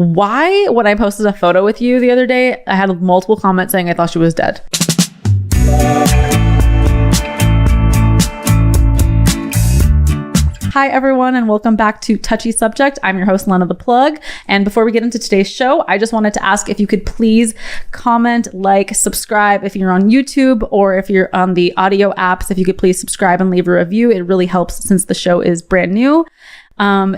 why, when I posted a photo with you the other day, I had multiple comments saying I thought she was dead. Hi, everyone, and welcome back to Touchy Subject. I'm your host, Lena the Plug. And before we get into today's show, I just wanted to ask if you could please comment, like, subscribe if you're on YouTube, or if you're on the audio apps, if you could please subscribe and leave a review. It really helps since the show is brand new.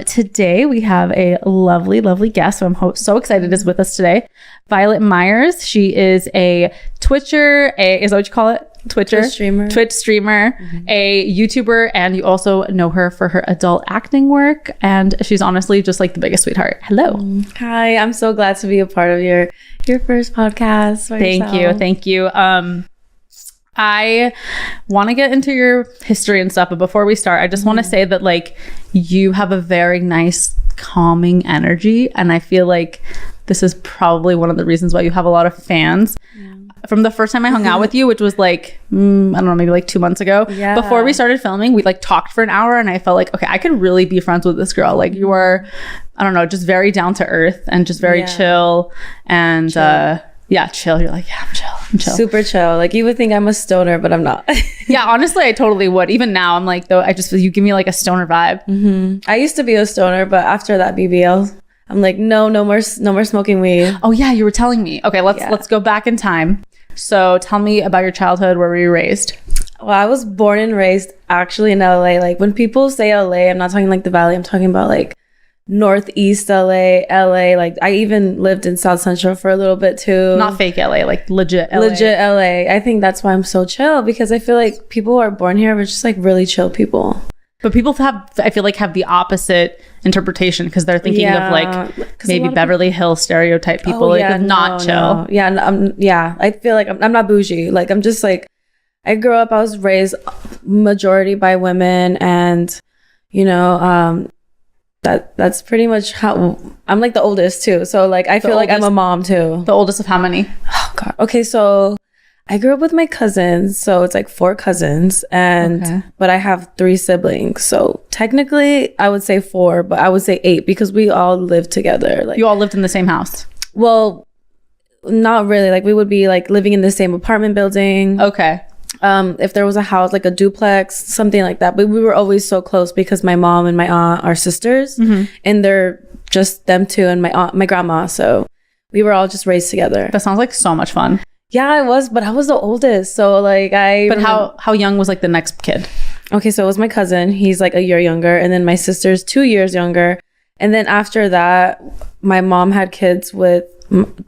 Today we have a lovely, lovely guest who I'm so excited is with us today. Violet Myers. She is a Twitcher, is that what you call it? Twitch streamer, a YouTuber, and you also know her for her adult acting work. And she's honestly just like the biggest sweetheart. Hello. Hi, I'm so glad to be a part of your first podcast. Thank you. I want to get into your history and stuff, but before we start, I just want to say that like you have a very nice, calming energy, and I feel like this is probably one of the reasons why you have a lot of fans. From the first time I hung out with you, which was like, I don't know, maybe like 2 months ago. Yeah. Before we started filming, we like talked for an hour and I felt like, okay, I could really be friends with this girl. Like you are, I don't know, just very down to earth and just very chill. And chill. You're like, I'm chill. Super chill. Like you would think I'm a stoner, but I'm not. Yeah, honestly, I totally would. Even now, I'm like, though, you give me like a stoner vibe. Mm-hmm. I used to be a stoner, but after that BBL, I'm like, no more smoking weed. Oh yeah, you were telling me. Okay, let's go back in time. So tell me about your childhood. Where were you raised? Well, I was born and raised actually in LA. Like when people say LA, I'm not talking like the Valley. I'm talking about like Northeast LA. Like I even lived in South Central for a little bit too. Not fake LA, like legit LA. Legit LA. I think that's why I'm so chill, because I feel like people who are born here are just like really chill people. But people I feel like have the opposite interpretation because they're thinking of like maybe Beverly Hills stereotype people, not chill. No. I feel like I'm not bougie. Like I'm just like, I grew up, I was raised majority by women, and you know, that's pretty much how I'm like the oldest too. So like I feel like I'm a mom too. The oldest of how many? Oh God. Okay, so I grew up with my cousins, so it's like 4 cousins, but I have 3 siblings. So technically I would say 4, but I would say 8 because we all lived together. Like you all lived in the same house? Well, not really. Like we would be like living in the same apartment building. Okay. If there was a house, like a duplex, something like that. But we were always so close because my mom and my aunt are sisters, and they're just them two and my grandma. So we were all just raised together. That sounds like so much fun. Yeah, I was, but I was the oldest. So like how young was like the next kid? Okay, so it was my cousin. He's like a year younger. And then my sister's 2 years younger. And then after that, my mom had kids with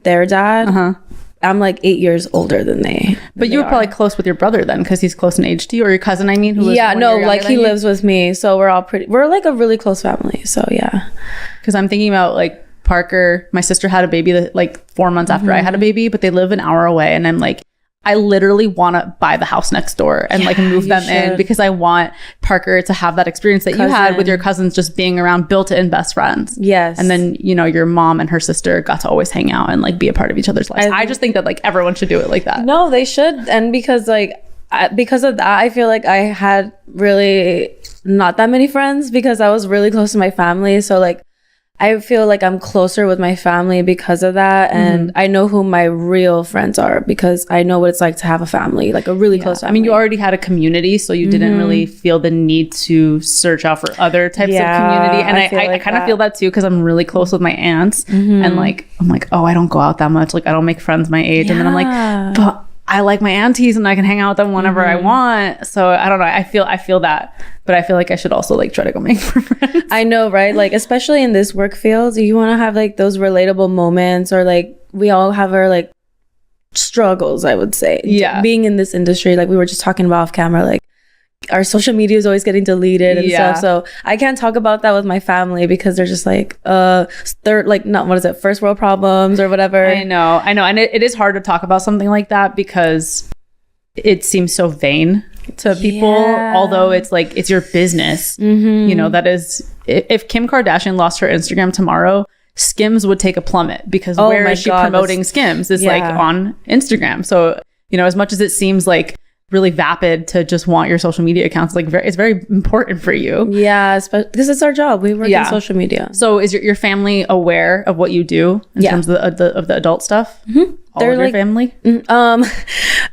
their dad. I'm like 8 years older than they. But you were probably close with your brother then, because he's close in age to you, or your cousin, I mean. He lives with me. So we're like a really close family. So yeah. Because I'm thinking about like Parker, my sister had a baby that like 4 months after I had a baby, but they live an hour away, and I'm like, I literally want to buy the house next door and like move them in, because I want Parker to have that experience that you had with your cousins, just being around built-in best friends. Yes. And then, you know, your mom and her sister got to always hang out and like be a part of each other's lives. I just think that like everyone should do it like that. No, they should. And because of that, I feel like I had really not that many friends because I was really close to my family. So like I feel like I'm closer with my family because of that. And I know who my real friends are because I know what it's like to have a family, like a really close family. I mean, you already had a community, so you didn't really feel the need to search out for other types of community. And I kind of feel that too, because I'm really close with my aunts. And like, I'm like, oh, I don't go out that much. Like, I don't make friends my age. And then I'm like, but I like my aunties and I can hang out with them whenever I want. So I don't know. I feel that. But I feel like I should also like try to go make friends. I know, right? Like, especially in this work field, you want to have like those relatable moments, or like we all have our like struggles, I would say. Yeah. Being in this industry, like we were just talking about off camera, like our social media is always getting deleted and stuff. So I can't talk about that with my family because they're just like, they're like, not, what is it? First world problems or whatever. I know. And it is hard to talk about something like that because it seems so vain to people, although it's like, it's your business. You know, that is, if Kim Kardashian lost her Instagram tomorrow, Skims would take a plummet because where is she promoting Skims is like on Instagram. So, you know, as much as it seems like really vapid to just want your social media accounts. Like it's very important for you. Yeah, because it's our job. We work in social media. So is your family aware of what you do in terms of the adult stuff? All They're of your like, family?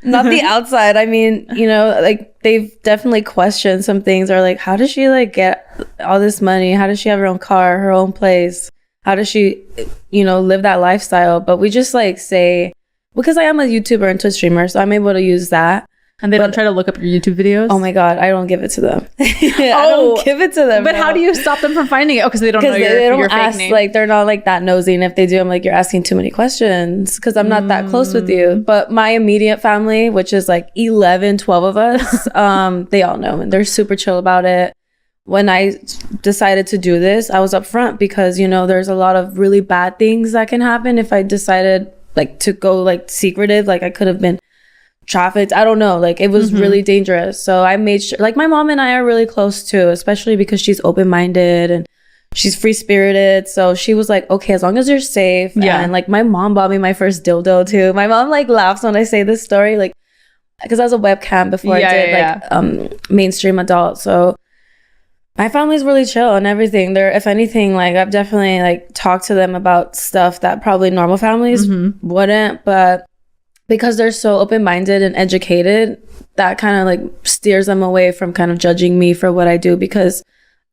Not the outside. I mean, you know, like they've definitely questioned some things, or like, how does she like get all this money? How does she have her own car, her own place? How does she, you know, live that lifestyle? But we just like say, because I am a YouTuber and Twitch streamer, so I'm able to use that. And they don't try to look up your YouTube videos? Oh my God, I don't give it to them. I don't give it to them. But how do you stop them from finding it? Oh, because they don't know your fake name. Like, they're not like that nosy. And if they do, I'm like, you're asking too many questions because I'm not that close with you. But my immediate family, which is like 11, 12 of us, they all know and they're super chill about it. When I decided to do this, I was upfront because, you know, there's a lot of really bad things that can happen if I decided like to go like secretive. Like I could have been trafficked. I don't know. Like it was really dangerous. So I made sure, like my mom and I are really close too, especially because she's open-minded and she's free-spirited. So she was like, okay, as long as you're safe. Yeah. And like my mom bought me my first dildo too. My mom like laughs when I say this story, like, because I was a webcam before I did mainstream adult. So my family's really chill and everything. They're, if anything, like I've definitely like talked to them about stuff that probably normal families wouldn't, but because they're so open-minded and educated, that kind of like steers them away from kind of judging me for what I do, because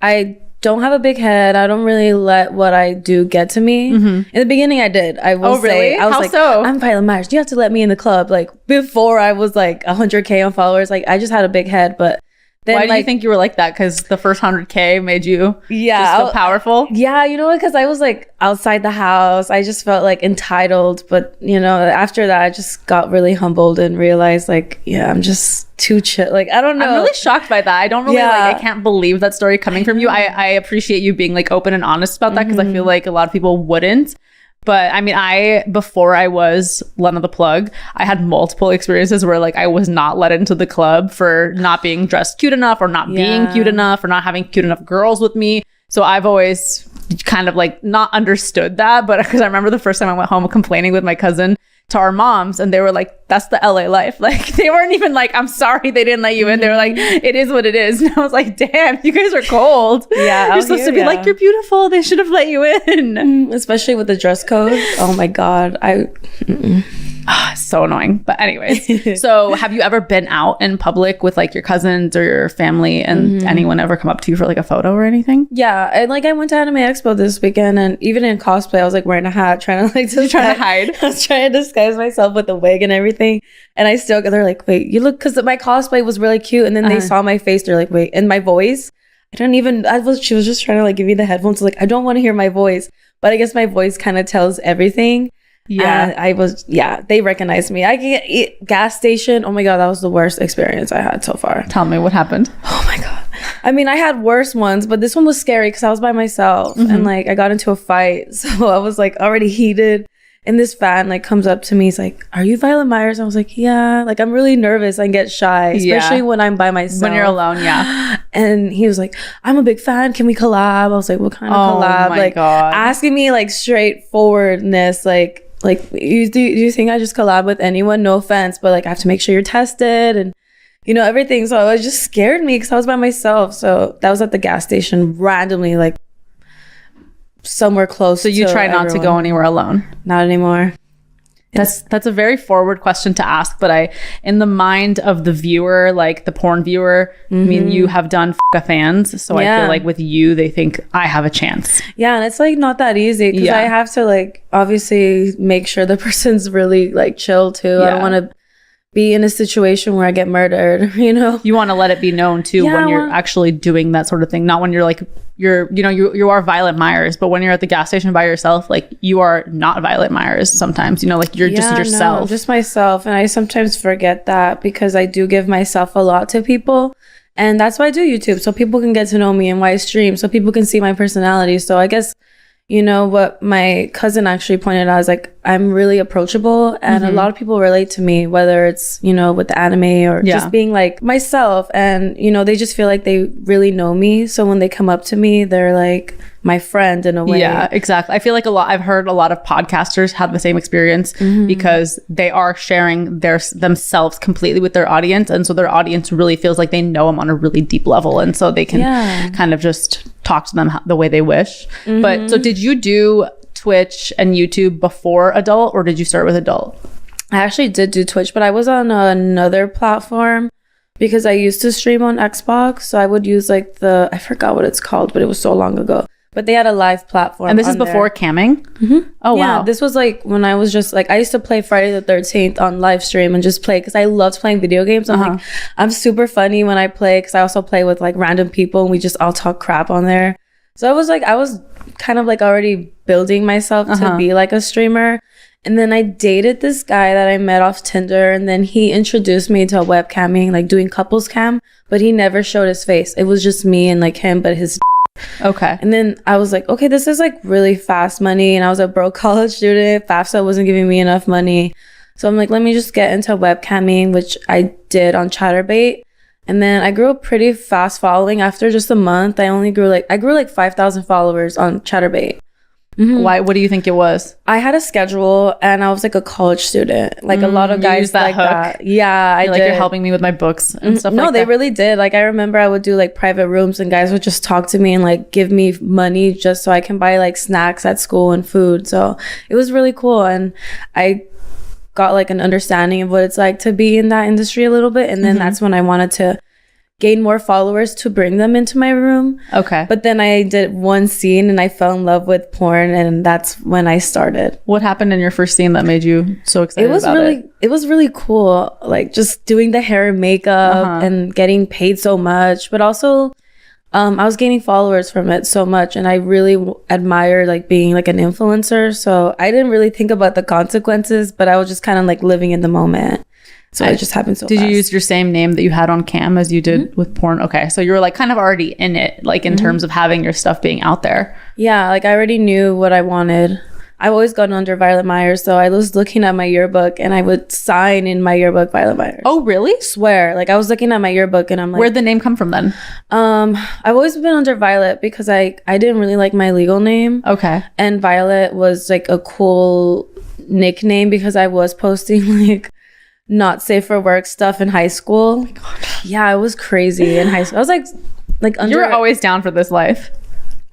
I don't have a big head. I don't really let what I do get to me. In the beginning, I did. I will say, I was How like, so? I'm Violet Myers. You have to let me in the club. Like before I was like 100K on followers, like I just had a big head, but then, why do you think you were like that? Because the first 100K made you just feel powerful? Yeah, you know what? Because I was like outside the house. I just felt like entitled. But, you know, after that, I just got really humbled and realized like, yeah, I'm just too chill. Like, I don't know. I'm really shocked by that. I don't really like, I can't believe that story coming from you. I appreciate you being like open and honest about that, because I feel like a lot of people wouldn't. But I mean, before I was Lena the Plug, I had multiple experiences where like I was not let into the club for not being dressed cute enough, or not being cute enough, or not having cute enough girls with me. So I've always kind of like not understood that. But because I remember the first time I went home complaining with my cousin to our moms, and they were like, that's the LA life. Like they weren't even like, I'm sorry they didn't let you in. They were like, it is what it is. And I was like, damn, you guys are cold. Yeah, you're supposed to be like, you're beautiful. They should have let you in. Especially with the dress code. Oh my God. So annoying. But anyways, so have you ever been out in public with like your cousins or your family, and anyone ever come up to you for like a photo or anything? Yeah, and like I went to Anime Expo this weekend, and even in cosplay I was like wearing a hat, trying to like trying to hide. I was trying to disguise myself with the wig and everything, and I still, they're like, wait, you look, because my cosplay was really cute, and then they saw my face, they're like, wait, and my voice, she was just trying to like give me the headphones, like I don't want to hear my voice, but I guess my voice kind of tells everything. Yeah, they recognized me. I get gas station. Oh my God, that was the worst experience I had so far. Tell me what happened. Oh my God. I mean, I had worse ones, but this one was scary because I was by myself and like I got into a fight. So I was like already heated. And this fan like comes up to me. He's like, "Are you Violet Myers?" I was like, "Yeah." Like I'm really nervous and get shy, especially when I'm by myself. When you're alone, yeah. And he was like, "I'm a big fan. Can we collab?" I was like, "What kind of collab?" Oh my like God. Asking me like straightforwardness, like do you think I just collab with anyone? No offense, but like I have to make sure you're tested and you know everything. So it just scared me because I was by myself. So that was at the gas station randomly, like somewhere close. So you try not to go anywhere alone? Not anymore. That's a very forward question to ask, but in the mind of the viewer, like the porn viewer, I mean, you have done fans, so I feel like with you, they think I have a chance. Yeah, and it's like not that easy because I have to like obviously make sure the person's really like chill too. I don't want to be in a situation where I get murdered, you know? You want to let it be known too when you're actually doing that sort of thing, not when you're like you are Violet Myers, but when you're at the gas station by yourself, like you are not Violet Myers sometimes, you know, like you're just yourself. No, just myself. And I sometimes forget that because I do give myself a lot to people. And that's why I do YouTube, so people can get to know me, and why I stream, so people can see my personality. So I guess, you know, what my cousin actually pointed out is like, I'm really approachable, and a lot of people relate to me, whether it's, you know, with the anime or just being like myself. And, you know, they just feel like they really know me. So when they come up to me, they're like, my friend in a way. Yeah, exactly. I feel like I've heard a lot of podcasters have the same experience because they are sharing themselves completely with their audience. And so their audience really feels like they know them on a really deep level. And so they can kind of just talk to them the way they wish. But so did you do Twitch and YouTube before adult, or did you start with adult? I actually did do Twitch, but I was on another platform because I used to stream on Xbox. So I would use like I forgot what it's called, but it was so long ago. But they had a live platform. And this is before camming? Oh, wow. This was like when I was just like, I used to play Friday the 13th on live stream and just play because I loved playing video games. I'm like, I'm super funny when I play because I also play with like random people and we just all talk crap on there. So I was kind of like already building myself to be like a streamer. And then I dated this guy that I met off Tinder, and then he introduced me to webcamming, like doing couples cam, but he never showed his face. It was just me and like him, but his Okay. And then I was like, okay, this is like really fast money. And I was a broke college student. FAFSA wasn't giving me enough money. So I'm like, let me just get into webcamming, which I did on Chatterbait. And then I grew a pretty fast following. After just a month, I grew like 5,000 followers on Chatterbait. Why? What do you think it was? I had a schedule and I was like a college student. Like a lot of guys like hook. that. Yeah, I did. You're helping me with my books and stuff like that. No, they really did. Like I remember I would do like private rooms and guys would just talk to me and like give me money just so I can buy like snacks at school and food. So it was really cool. And I got like an understanding of what it's like to be in that industry a little bit. And then that's when I wanted to gain more followers to bring them into my room. Okay. But then I did one scene and I fell in love with porn, and that's when I started. What happened in your first scene that made you so excited about it? It was really cool. Like just doing the hair and makeup and getting paid so much, but also I was gaining followers from it so much, and I really admire like being like an influencer. So I didn't really think about the consequences, but I was just kind of like living in the moment. So it just happened so fast. Did you use your same name that you had on cam as you did with porn? Okay. So you were like kind of already in it, like in terms of having your stuff being out there. Yeah. Like I already knew what I wanted. I've always gotten under Violet Myers. So I was looking at my yearbook and I would sign in my yearbook Violet Myers. Oh, really? Swear. Like I was looking at my yearbook and I'm like, where'd the name come from then? I've always been under Violet because I didn't really like my legal name. Okay. And Violet was like a cool nickname because I was posting like not safe for work stuff in high school. Oh my God. Yeah, it was crazy in high school. I was like under. You were always down for this life.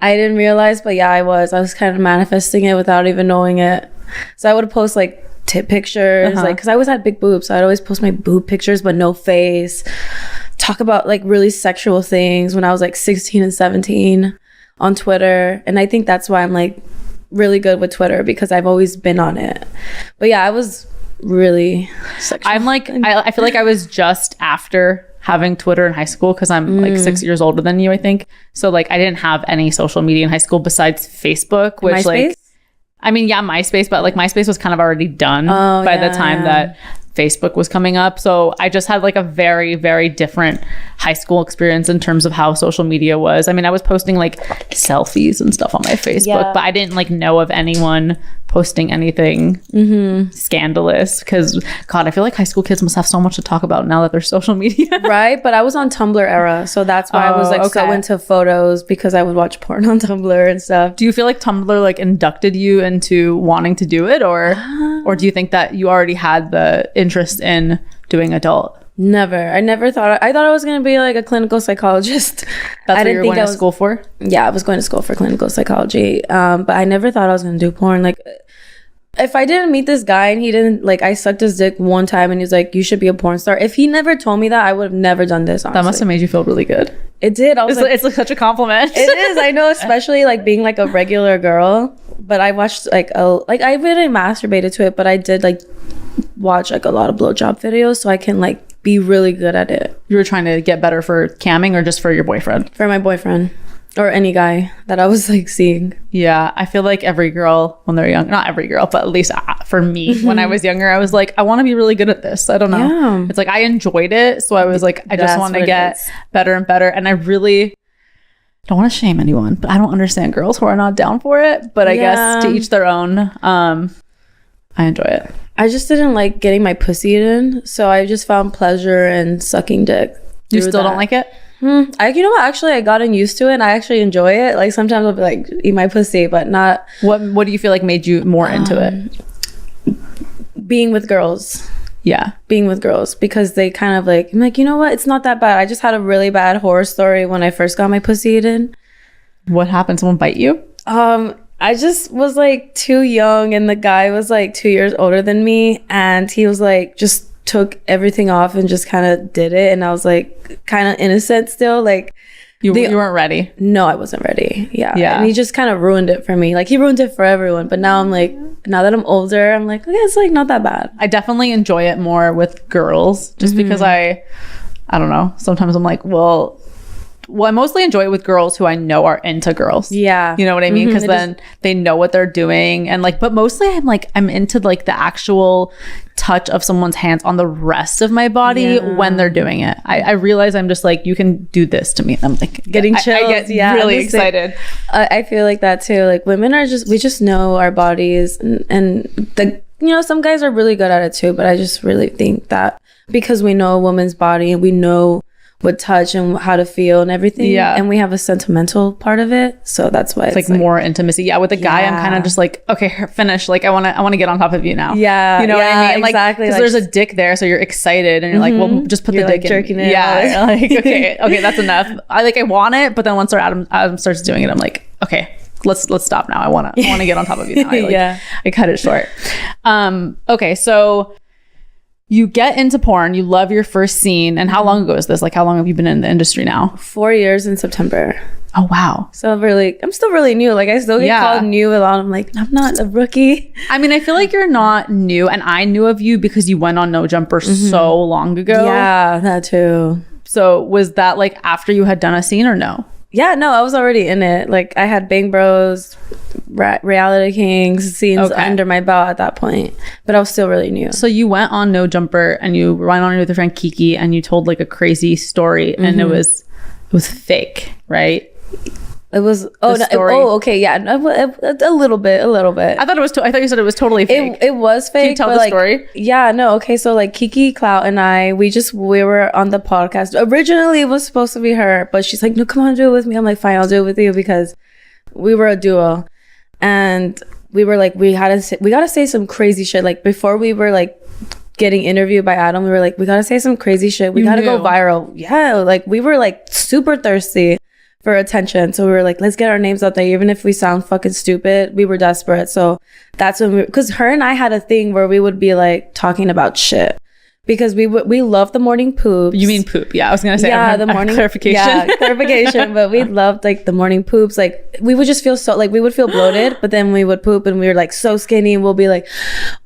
I didn't realize, but yeah, I was kind of manifesting it without even knowing it. So I would post like tit pictures, like because I always had big boobs, so I'd always post my boob pictures but no face. Talk about like really sexual things when I was like 16 and 17 on Twitter, and I think that's why I'm like really good with Twitter because I've always been on it. But yeah, I was really sexual. I'm like I feel like I was just after having Twitter in high school because I'm like 6 years older than you, I think. So like I didn't have any social media in high school besides Facebook, which MySpace? Like I mean, yeah, MySpace, but like MySpace was kind of already done by the time that Facebook was coming up. So I just had like a very, very different high school experience in terms of how social media was. I mean, I was posting like selfies and stuff on my Facebook, but I didn't like know of anyone posting anything scandalous because God, I feel like high school kids must have so much to talk about now that there's social media. Right? But I was on Tumblr era, so that's why I was like so into photos because I would watch porn on Tumblr and stuff. Do you feel like Tumblr like inducted you into wanting to do it, or do you think that you already had the interest in doing adult? Never. I never thought. I thought I was going to be like a clinical psychologist. That's what you were going to school for? Yeah, I was going to school for clinical psychology. But I never thought I was going to do porn. Like, if I didn't meet this guy and he didn't, like, I sucked his dick one time and he's like, you should be a porn star. If he never told me that, I would have never done this, honestly. That must have made you feel really good. It did. I was it's like such a compliment. It is. I know, especially like being like a regular girl. But I watched I really masturbated to it, but I did like watch like a lot of blowjob videos so I can like be really good at it. You were trying to get better for camming or just for your boyfriend? For my boyfriend or any guy that I was like seeing. Yeah, I feel like every girl when they're young, not every girl, but at least for me when I was younger, I was like, I want to be really good at this. I don't know. Yeah. It's like I enjoyed it, so I was like, I just want to get better and better. And I really don't want to shame anyone, but I don't understand girls who are not down for it. But I guess to each their own. I enjoy it. I just didn't like getting my pussy eaten, so I just found pleasure in sucking dick. You still don't like it? You know what? Actually, I gotten used to it. And I actually enjoy it. Like sometimes I'll be like, eat my pussy, but not. What do you feel like made you more into it? Being with girls. Yeah. Being with girls, because they kind of like, I'm like, you know what? It's not that bad. I just had a really bad horror story when I first got my pussy eaten. What happened? Someone bite you? I just was like too young, and the guy was like 2 years older than me, and he was like just took everything off and just kind of did it, and I was like kind of innocent still, like you weren't ready. No, I wasn't ready. Yeah. And he just kind of ruined it for me. Like he ruined it for everyone, but now I'm like, now that I'm older, I'm like, okay, it's like not that bad. I definitely enjoy it more with girls, just because I don't know, sometimes I'm like, well, I mostly enjoy it with girls who I know are into girls. Yeah. You know what I mean? Because then they know what they're doing. And like, but mostly I'm into like the actual touch of someone's hands on the rest of my body when they're doing it. I realize I'm just like, you can do this to me. And I'm like getting chills. I get really excited. I feel like that too. Like women are we just know our bodies, and the, you know, some guys are really good at it too. But I just really think that because we know a woman's body and we know what touch and how to feel and everything, and we have a sentimental part of it, so that's why it's like more intimacy. With a guy, I'm kind of just like, okay, finish, like I want to get on top of you now. You know what I mean? Like, exactly, because there's a dick there, so you're excited and you're like, well, just put the dick in. Jerking it. Like okay, that's enough. I want it, but then once Adam starts doing it, I'm like, okay, let's stop now. I want to get on top of you now. I cut it short. Okay, so you get into porn, you love your first scene. And how long ago is this? Like, how long have you been in the industry now? 4 years in September. Oh, wow. So I'm still really new. Like, I still get called new a lot. I'm like, I'm not a rookie. I mean, I feel like you're not new. And I knew of you because you went on No Jumper so long ago. Yeah, that too. So was that like after you had done a scene or no? Yeah, no, I was already in it. Like, I had Bang Bros, Reality Kings scenes under my belt at that point, but I was still really new. So you went on No Jumper and you went on it with your friend Kiki, and you told like a crazy story, and it was fake, right? It was okay, yeah, a little bit. I thought you said it was totally fake. It was fake. Can you tell the story? Yeah, no, okay. So like Kiki Clout and I, we were on the podcast. Originally, it was supposed to be her, but she's like, no, come on, do it with me. I'm like, fine, I'll do it with you, because we were a duo, and we were like, we gotta say some crazy shit. Like before we were like getting interviewed by Adam, we were like, we gotta say some crazy shit. We gotta go viral. Yeah, like we were like super thirsty for attention, so we were like, let's get our names out there, even if we sound fucking stupid. We were desperate. So that's when because her and I had a thing where we would be like talking about shit, because we love the morning poops. You mean poop? Yeah, I was gonna say, the morning clarification. Yeah, clarification. But we loved like the morning poops. Like we would just feel so like we would feel bloated, but then we would poop and we were like so skinny, and we'll be like,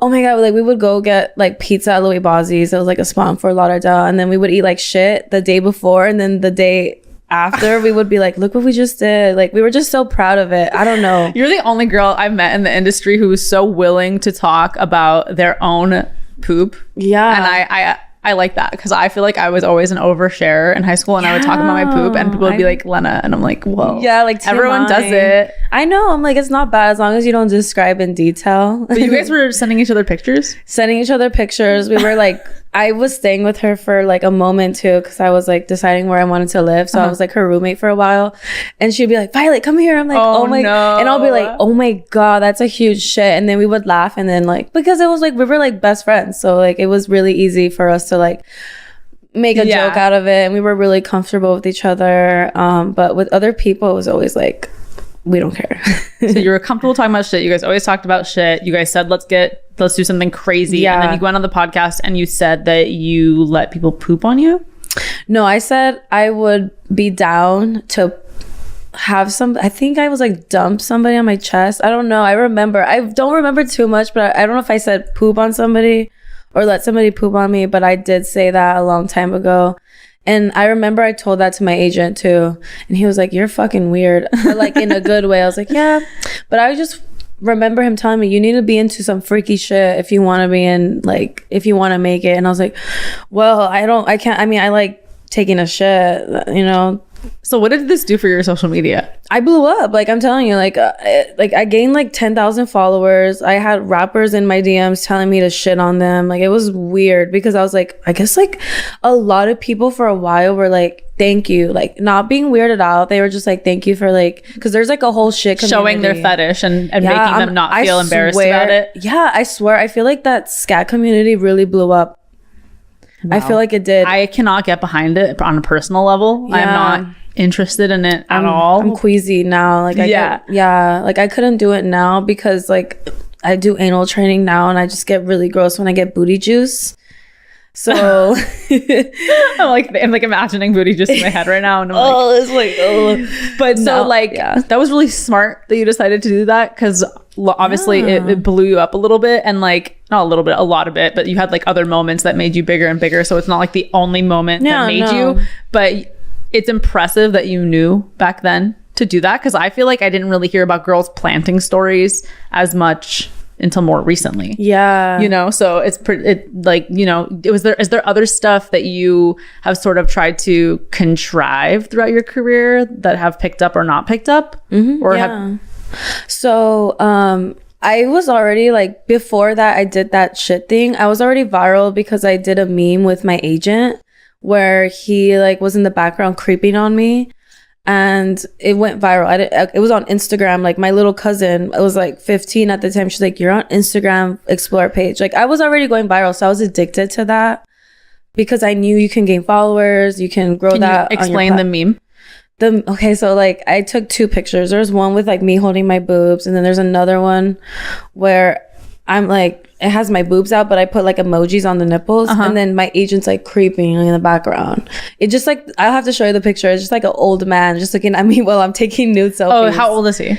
oh my god, like we would go get like pizza at Louis Bozzi's. It was like a spot in Fort Lauderdale, and then we would eat like shit the day before, and then the day after we would be like, look what we just did. Like we were just so proud of it. I don't know. You're the only girl I've met in the industry who is so willing to talk about their own poop. Yeah. And I like that, because I feel like I was always an oversharer in high school, and I would talk about my poop, and people would be like, Lena, and I'm like, well, yeah, like everyone does it. I know. I'm like, it's not bad as long as you don't describe in detail. But you guys were sending each other pictures? Sending each other pictures. We were like, I was staying with her for like a moment too, because I was like deciding where I wanted to live. So I was like her roommate for a while, and she'd be like, Violet, come here. I'm like, oh my no. And I'll be like, oh my god, that's a huge shit. And then we would laugh, and then like, because it was like we were like best friends, so like it was really easy for us to like make a joke out of it, and we were really comfortable with each other. But with other people, it was always like, we don't care. So you were comfortable talking about shit. You guys always talked about shit. You guys said, let's do something crazy. Yeah. And then you went on the podcast and you said that you let people poop on you. No, I said I would be down to have I think I was like dump somebody on my chest. I don't know. I don't remember too much, but I don't know if I said poop on somebody or let somebody poop on me, but I did say that a long time ago. And I remember I told that to my agent too, and he was like, you're fucking weird, but like in a good way. I was like, yeah, but I just remember him telling me, you need to be into some freaky shit if you want to be in, like, if you want to make it. And I was like, well, I can't, I mean, I like taking a shit, you know, So what did this do for your social media? I blew up. Like, I'm telling you, like I gained like 10,000 followers. I had rappers in my DMs telling me to shit on them. Like, it was weird because I was like, I guess like a lot of people for a while were like, thank you, like not being weirded out. They were just like, thank you for like, because there's like a whole shit community. Showing their fetish and making them not feel embarrassed about it. Yeah, I swear. I feel like that scat community really blew up. Wow. I feel like it did. I cannot get behind it on a personal level. Yeah. I'm not interested in it at all. I'm queasy now. Like, like I couldn't do it now because like I do anal training now and I just get really gross when I get booty juice. So I'm like imagining booty juice in my head right now, and I'm like, it's like, oh. But so like, that was really smart that you decided to do that, because obviously it blew you up a little bit, and like not a little bit, a lot of it, but you had like other moments that made you bigger and bigger. So it's not like the only moment that made you, but it's impressive that you knew back then to do that, because I feel like I didn't really hear about girls planting stories as much until more recently. Yeah. You know, so is there other stuff that you have sort of tried to contrive throughout your career that have picked up or not picked up? So I was already like, before that I did that shit thing, I was already viral because I did a meme with my agent where he like was in the background creeping on me. And it went viral. It was on Instagram. Like, my little cousin, I was like 15 at the time. She's like, you're on Instagram Explore page. Like, I was already going viral. So I was addicted to that because I knew you can gain followers. You can grow that. You explain the meme? Okay, so like I took 2 pictures. There's one with like me holding my boobs. And then there's another one where I'm like, it has my boobs out, but I put like emojis on the nipples, and then my agent's like creeping in the background. It just like, I'll have to show you the picture. It's just like an old man just looking at me while I'm taking nude selfies. Oh, how old is he?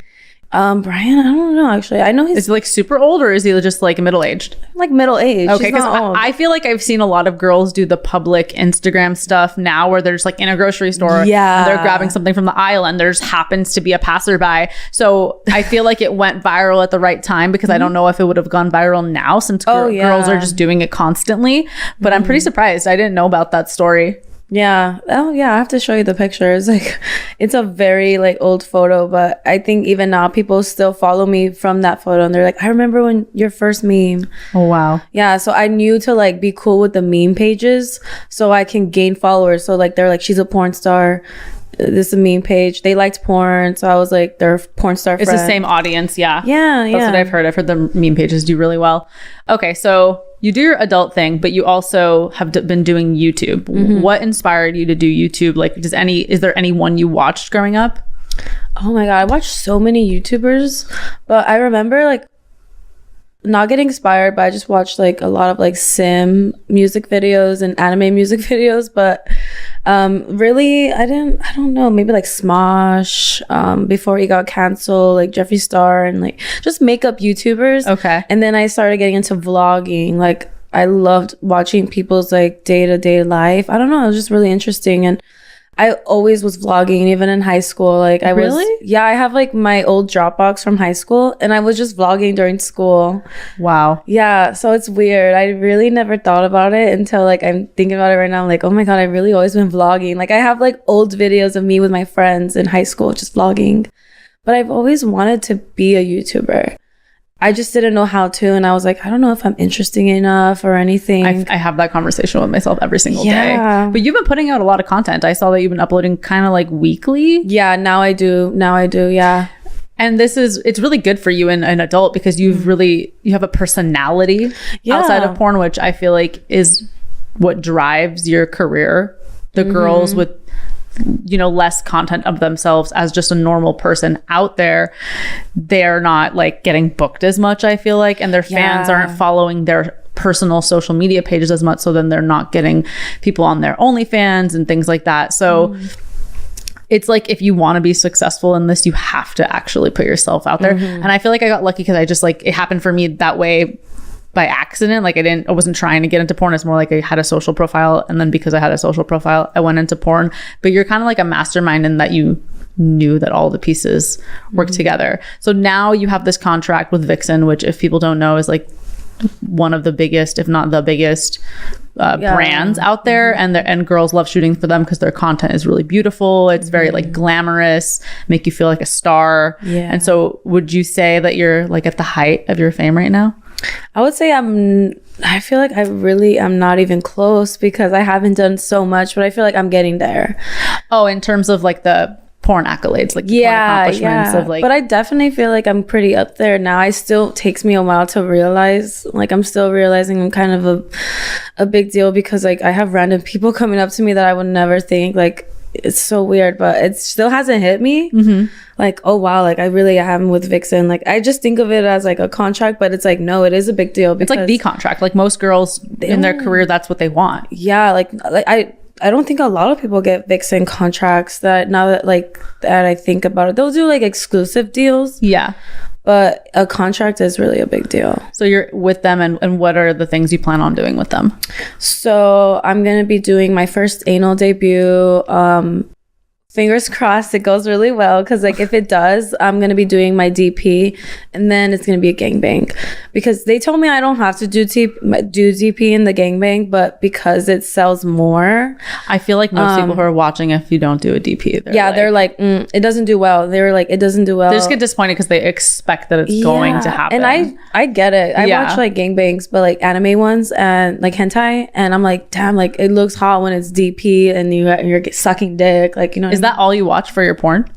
Brian, I don't know actually. I know Is he like super old, or is he just like middle-aged? Like middle-aged. Okay, because I feel like I've seen a lot of girls do the public Instagram stuff now where they're just like in a grocery store, and they're grabbing something from the aisle and there just happens to be a passerby. So I feel like it went viral at the right time, because I don't know if it would have gone viral now, since girls are just doing it constantly. But I'm pretty surprised. I didn't know about that story. Yeah. Oh yeah, I have to show you the pictures. Like, it's a very like old photo, but I think even now people still follow me from that photo, and they're like, I remember when your first meme. Oh wow. Yeah, so I knew to like be cool with the meme pages so I can gain followers. So like, they're like, she's a porn star, this is a meme page, they liked porn, so I was like, they're porn star friend. It's the same audience. That's what I've heard the meme pages do really well. Okay, so you do your adult thing, but you also have been doing YouTube. What inspired you to do YouTube? Like, is there anyone you watched growing up? Oh my god, I watched so many YouTubers, but I remember like not getting inspired, but I just watched like a lot of like sim music videos and anime music videos. But really, I don't know, maybe like Smosh, before he got canceled, like Jeffree Star, and like just makeup YouTubers. Okay. And then I started getting into vlogging. Like, I loved watching people's like day-to-day life. I don't know, it was just really interesting. And I always was vlogging, even in high school. Like, I have like my old Dropbox from high school, and I was just vlogging during school. Wow. Yeah, so it's weird. I really never thought about it until like I'm thinking about it right now. I'm like, oh my god, I've really always been vlogging. Like, I have like old videos of me with my friends in high school just vlogging. But I've always wanted to be a YouTuber. I just didn't know how to, and I was like, I don't know if I'm interesting enough or anything. I have that conversation with myself every single day. But you've been putting out a lot of content. I saw that you've been uploading kind of like weekly. Yeah, now I do. Yeah. And it's really good for you in an adult, because you have a personality outside of porn, which I feel like is what drives your career. The girls with less content of themselves as just a normal person out there, they're not like getting booked as much, I feel like, and their fans aren't following their personal social media pages as much, so then they're not getting people on their OnlyFans and things like that. So it's like, if you want to be successful in this, you have to actually put yourself out there. And I feel like I got lucky because I just like, it happened for me that way by accident. Like, I wasn't trying to get into porn. It's more like I had a social profile, and then because I had a social profile, I went into porn. But you're kind of like a mastermind in that you knew that all the pieces work together. So now you have this contract with Vixen, which, if people don't know, is like one of the biggest, if not the biggest, brands out there, and girls love shooting for them because their content is really beautiful. It's very like glamorous, make you feel like a star. Yeah. And so would you say that you're like at the height of your fame right now? I would say I feel like I'm not even close because I haven't done so much, but I feel like I'm getting there. Oh, in terms of like the porn accolades, like porn accomplishments of like. But I definitely feel like I'm pretty up there now. It still takes me a while to realize, like I'm still realizing I'm kind of a big deal because like I have random people coming up to me that I would never think, like it's so weird, but it still hasn't hit me. Like, oh wow, like I really am with Vixen. Like I just think of it as like a contract, but it's like no, it is a big deal because it's like the contract. Like most girls in their career, that's what they want. Yeah, like I don't think a lot of people get Vixen contracts. That now that I think about it, they'll do like exclusive deals. Yeah. But a contract is really a big deal. So you're with them, and what are the things you plan on doing with them? So I'm going to be doing my first anal debut. Fingers crossed it goes really well, because like if it does, I'm gonna be doing my DP, and then it's gonna be a gangbang, because they told me I don't have to do DP in the gangbang, but because it sells more. I feel like most people who are watching, if you don't do a DP, they're like it doesn't do well. They're like, it doesn't do well. They just get disappointed because they expect that it's going to happen. And I get it. I watch like gangbangs, but like anime ones and like hentai, and I'm like, damn, like it looks hot when it's DP and you're sucking dick, like, you know. Is that all you watch for your porn?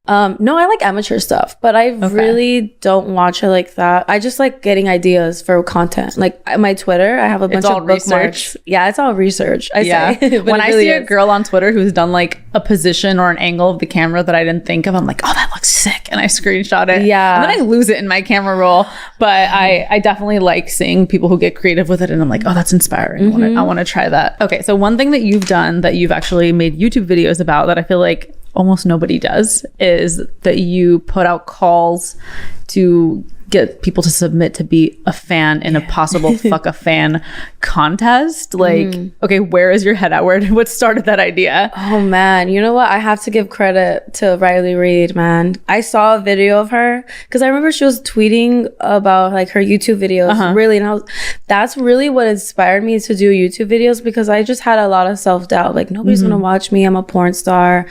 No, I like amateur stuff, but I really don't watch it like that. I just like getting ideas for content. Like my Twitter, I have a bunch of bookmarks. Research. Yeah, it's all research. I say. When I see a girl on Twitter who's done like a position or an angle of the camera that I didn't think of, I'm like, oh, that looks sick, and I screenshot it. Yeah, and then I lose it in my camera roll. But I definitely like seeing people who get creative with it, and I'm like, oh, that's inspiring. I want to try that. Okay, so one thing that you've done that you've actually made YouTube videos about that I feel like almost nobody does is that you put out calls to get people to submit to be a fan in a possible fuck a fan contest. Like, okay, where is your head at? What started that idea? Oh man, you know what? I have to give credit to Riley Reid, man. I saw a video of her because I remember she was tweeting about like her YouTube videos, really, and that's really what inspired me to do YouTube videos, because I just had a lot of self-doubt. Like, nobody's gonna watch me. I'm a porn star.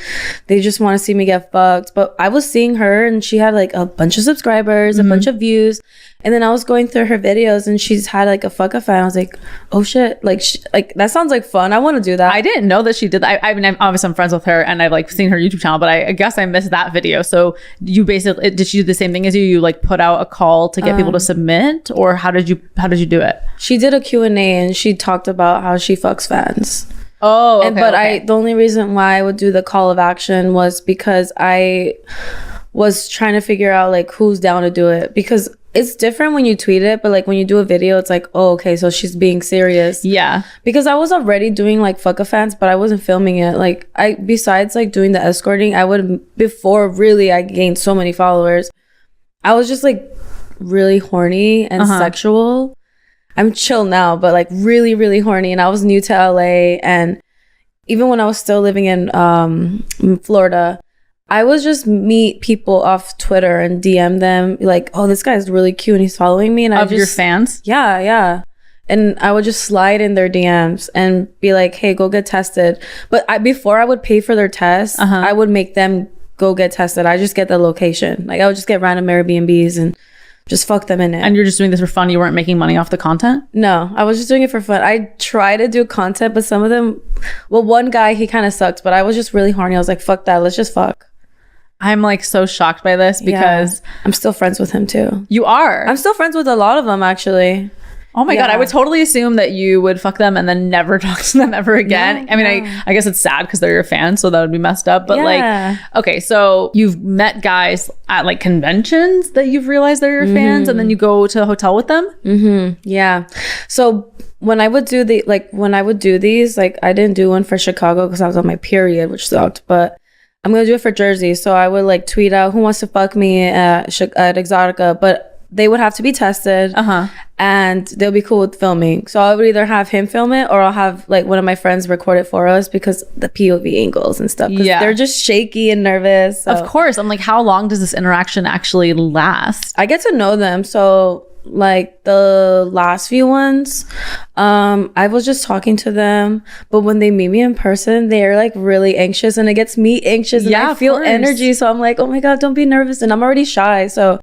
They just want to see me get fucked. But I was seeing her, and she had like a bunch of subscribers, a bunch of views. And then I was going through her videos, and she's had like a fuck a fan. I was like, oh shit, like like that sounds like fun. I want to do that. I didn't know that she did that. I mean, I'm friends with her, and I've like seen her YouTube channel, but I guess I missed that video. So you basically, did she do the same thing as you? You like put out a call to get people to submit, or how did you do it? She did a Q&A, and she talked about how she fucks fans. Oh, okay, the only reason why I would do the call of action was because I was trying to figure out like who's down to do it, because it's different when you tweet it, but like when you do a video, it's like, oh, okay, so she's being serious. Yeah, because I was already doing like fuck a fans, but I wasn't filming it. Like besides like doing the escorting, before really I gained so many followers, I was just like really horny and sexual. I'm chill now, but like really, really horny. And I was new to LA. And even when I was still living in Florida, I would just meet people off Twitter and DM them like, oh, this guy's really cute and he's following me. And your fans? Yeah. And I would just slide in their DMs and be like, hey, go get tested. But before I would pay for their test, I would make them go get tested. I just get the location. Like I would just get random Airbnbs and just fuck them in it. And you're just doing this for fun? You weren't making money off the content? No, I was just doing it for fun. I try to do content, but some of them, well, one guy, he kind of sucked, but I was just really horny. I was like, fuck that, let's just fuck. I'm like so shocked by this because I'm still friends with him too. You are? I'm still friends with a lot of them actually. Oh my God, I would totally assume that you would fuck them and then never talk to them ever again. I mean, I guess it's sad because they're your fans, so that would be messed up. But like, okay, so you've met guys at like conventions that you've realized they're your fans, and then you go to a hotel with them? Yeah. So when I would do these, like I didn't do one for Chicago because I was on my period, which sucked, but I'm gonna do it for Jersey. So I would like tweet out who wants to fuck me at Exotica, but they would have to be tested and they'll be cool with filming. So I would either have him film it, or I'll have like one of my friends record it for us, because the POV angles and stuff, they're just shaky and nervous. So. Of course. I'm like, how long does this interaction actually last? I get to know them. So like the last few ones, I was just talking to them, but when they meet me in person, they're like really anxious, and it gets me anxious, and I feel energy. So I'm like, oh my God, don't be nervous. And I'm already shy. So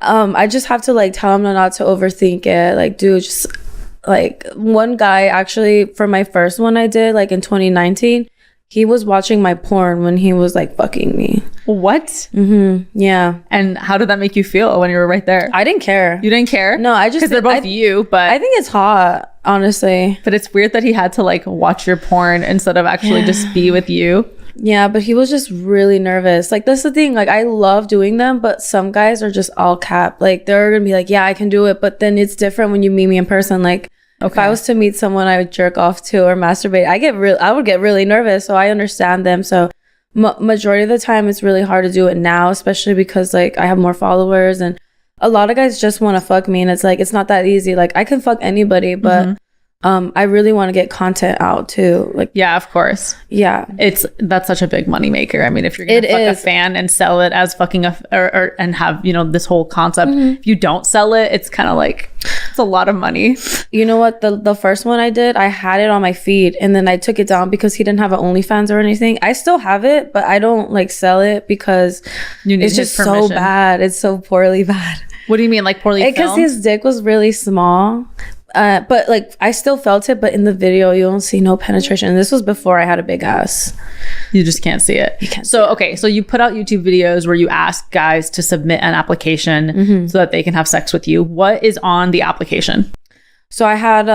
I just have to like tell them not to overthink it. Like, dude, just like one guy actually for my first one I did like in 2019, he was watching my porn when he was like fucking me. What? Mm-hmm. Yeah. And how did that make you feel when you were right there? I didn't care. You didn't care? No, I just because they're both you, but I think it's hot, honestly. But it's weird that he had to like watch your porn instead of actually just be with you. Yeah, but he was just really nervous. Like, that's the thing. Like, I love doing them, but some guys are just all cap. Like, they're gonna be like, yeah, I can do it. But then it's different when you meet me in person. Like, if I was to meet someone I would jerk off to or masturbate, I would get really nervous. So I understand them. So majority of the time, it's really hard to do it now, especially because like I have more followers, and a lot of guys just want to fuck me, and it's like it's not that easy. Like, I can fuck anybody, but I really want to get content out too. Like, yeah, of course. Yeah, that's such a big money maker. I mean, if you're gonna fuck a fan and sell it as fucking or and have, you know, this whole concept, if you don't sell it, it's kind of like it's a lot of money. You know what? The first one I did, I had it on my feed, and then I took it down because he didn't have an OnlyFans or anything. I still have it, but I don't like sell it because it's just so bad. It's so poorly bad. What do you mean, like poorly filmed? Because his dick was really small. But like I still felt it, but in the video you don't see no penetration. And this was before I had a big ass. You just can't see it. So you put out YouTube videos where you ask guys to submit an application so that they can have sex with you. What is on the application? So I had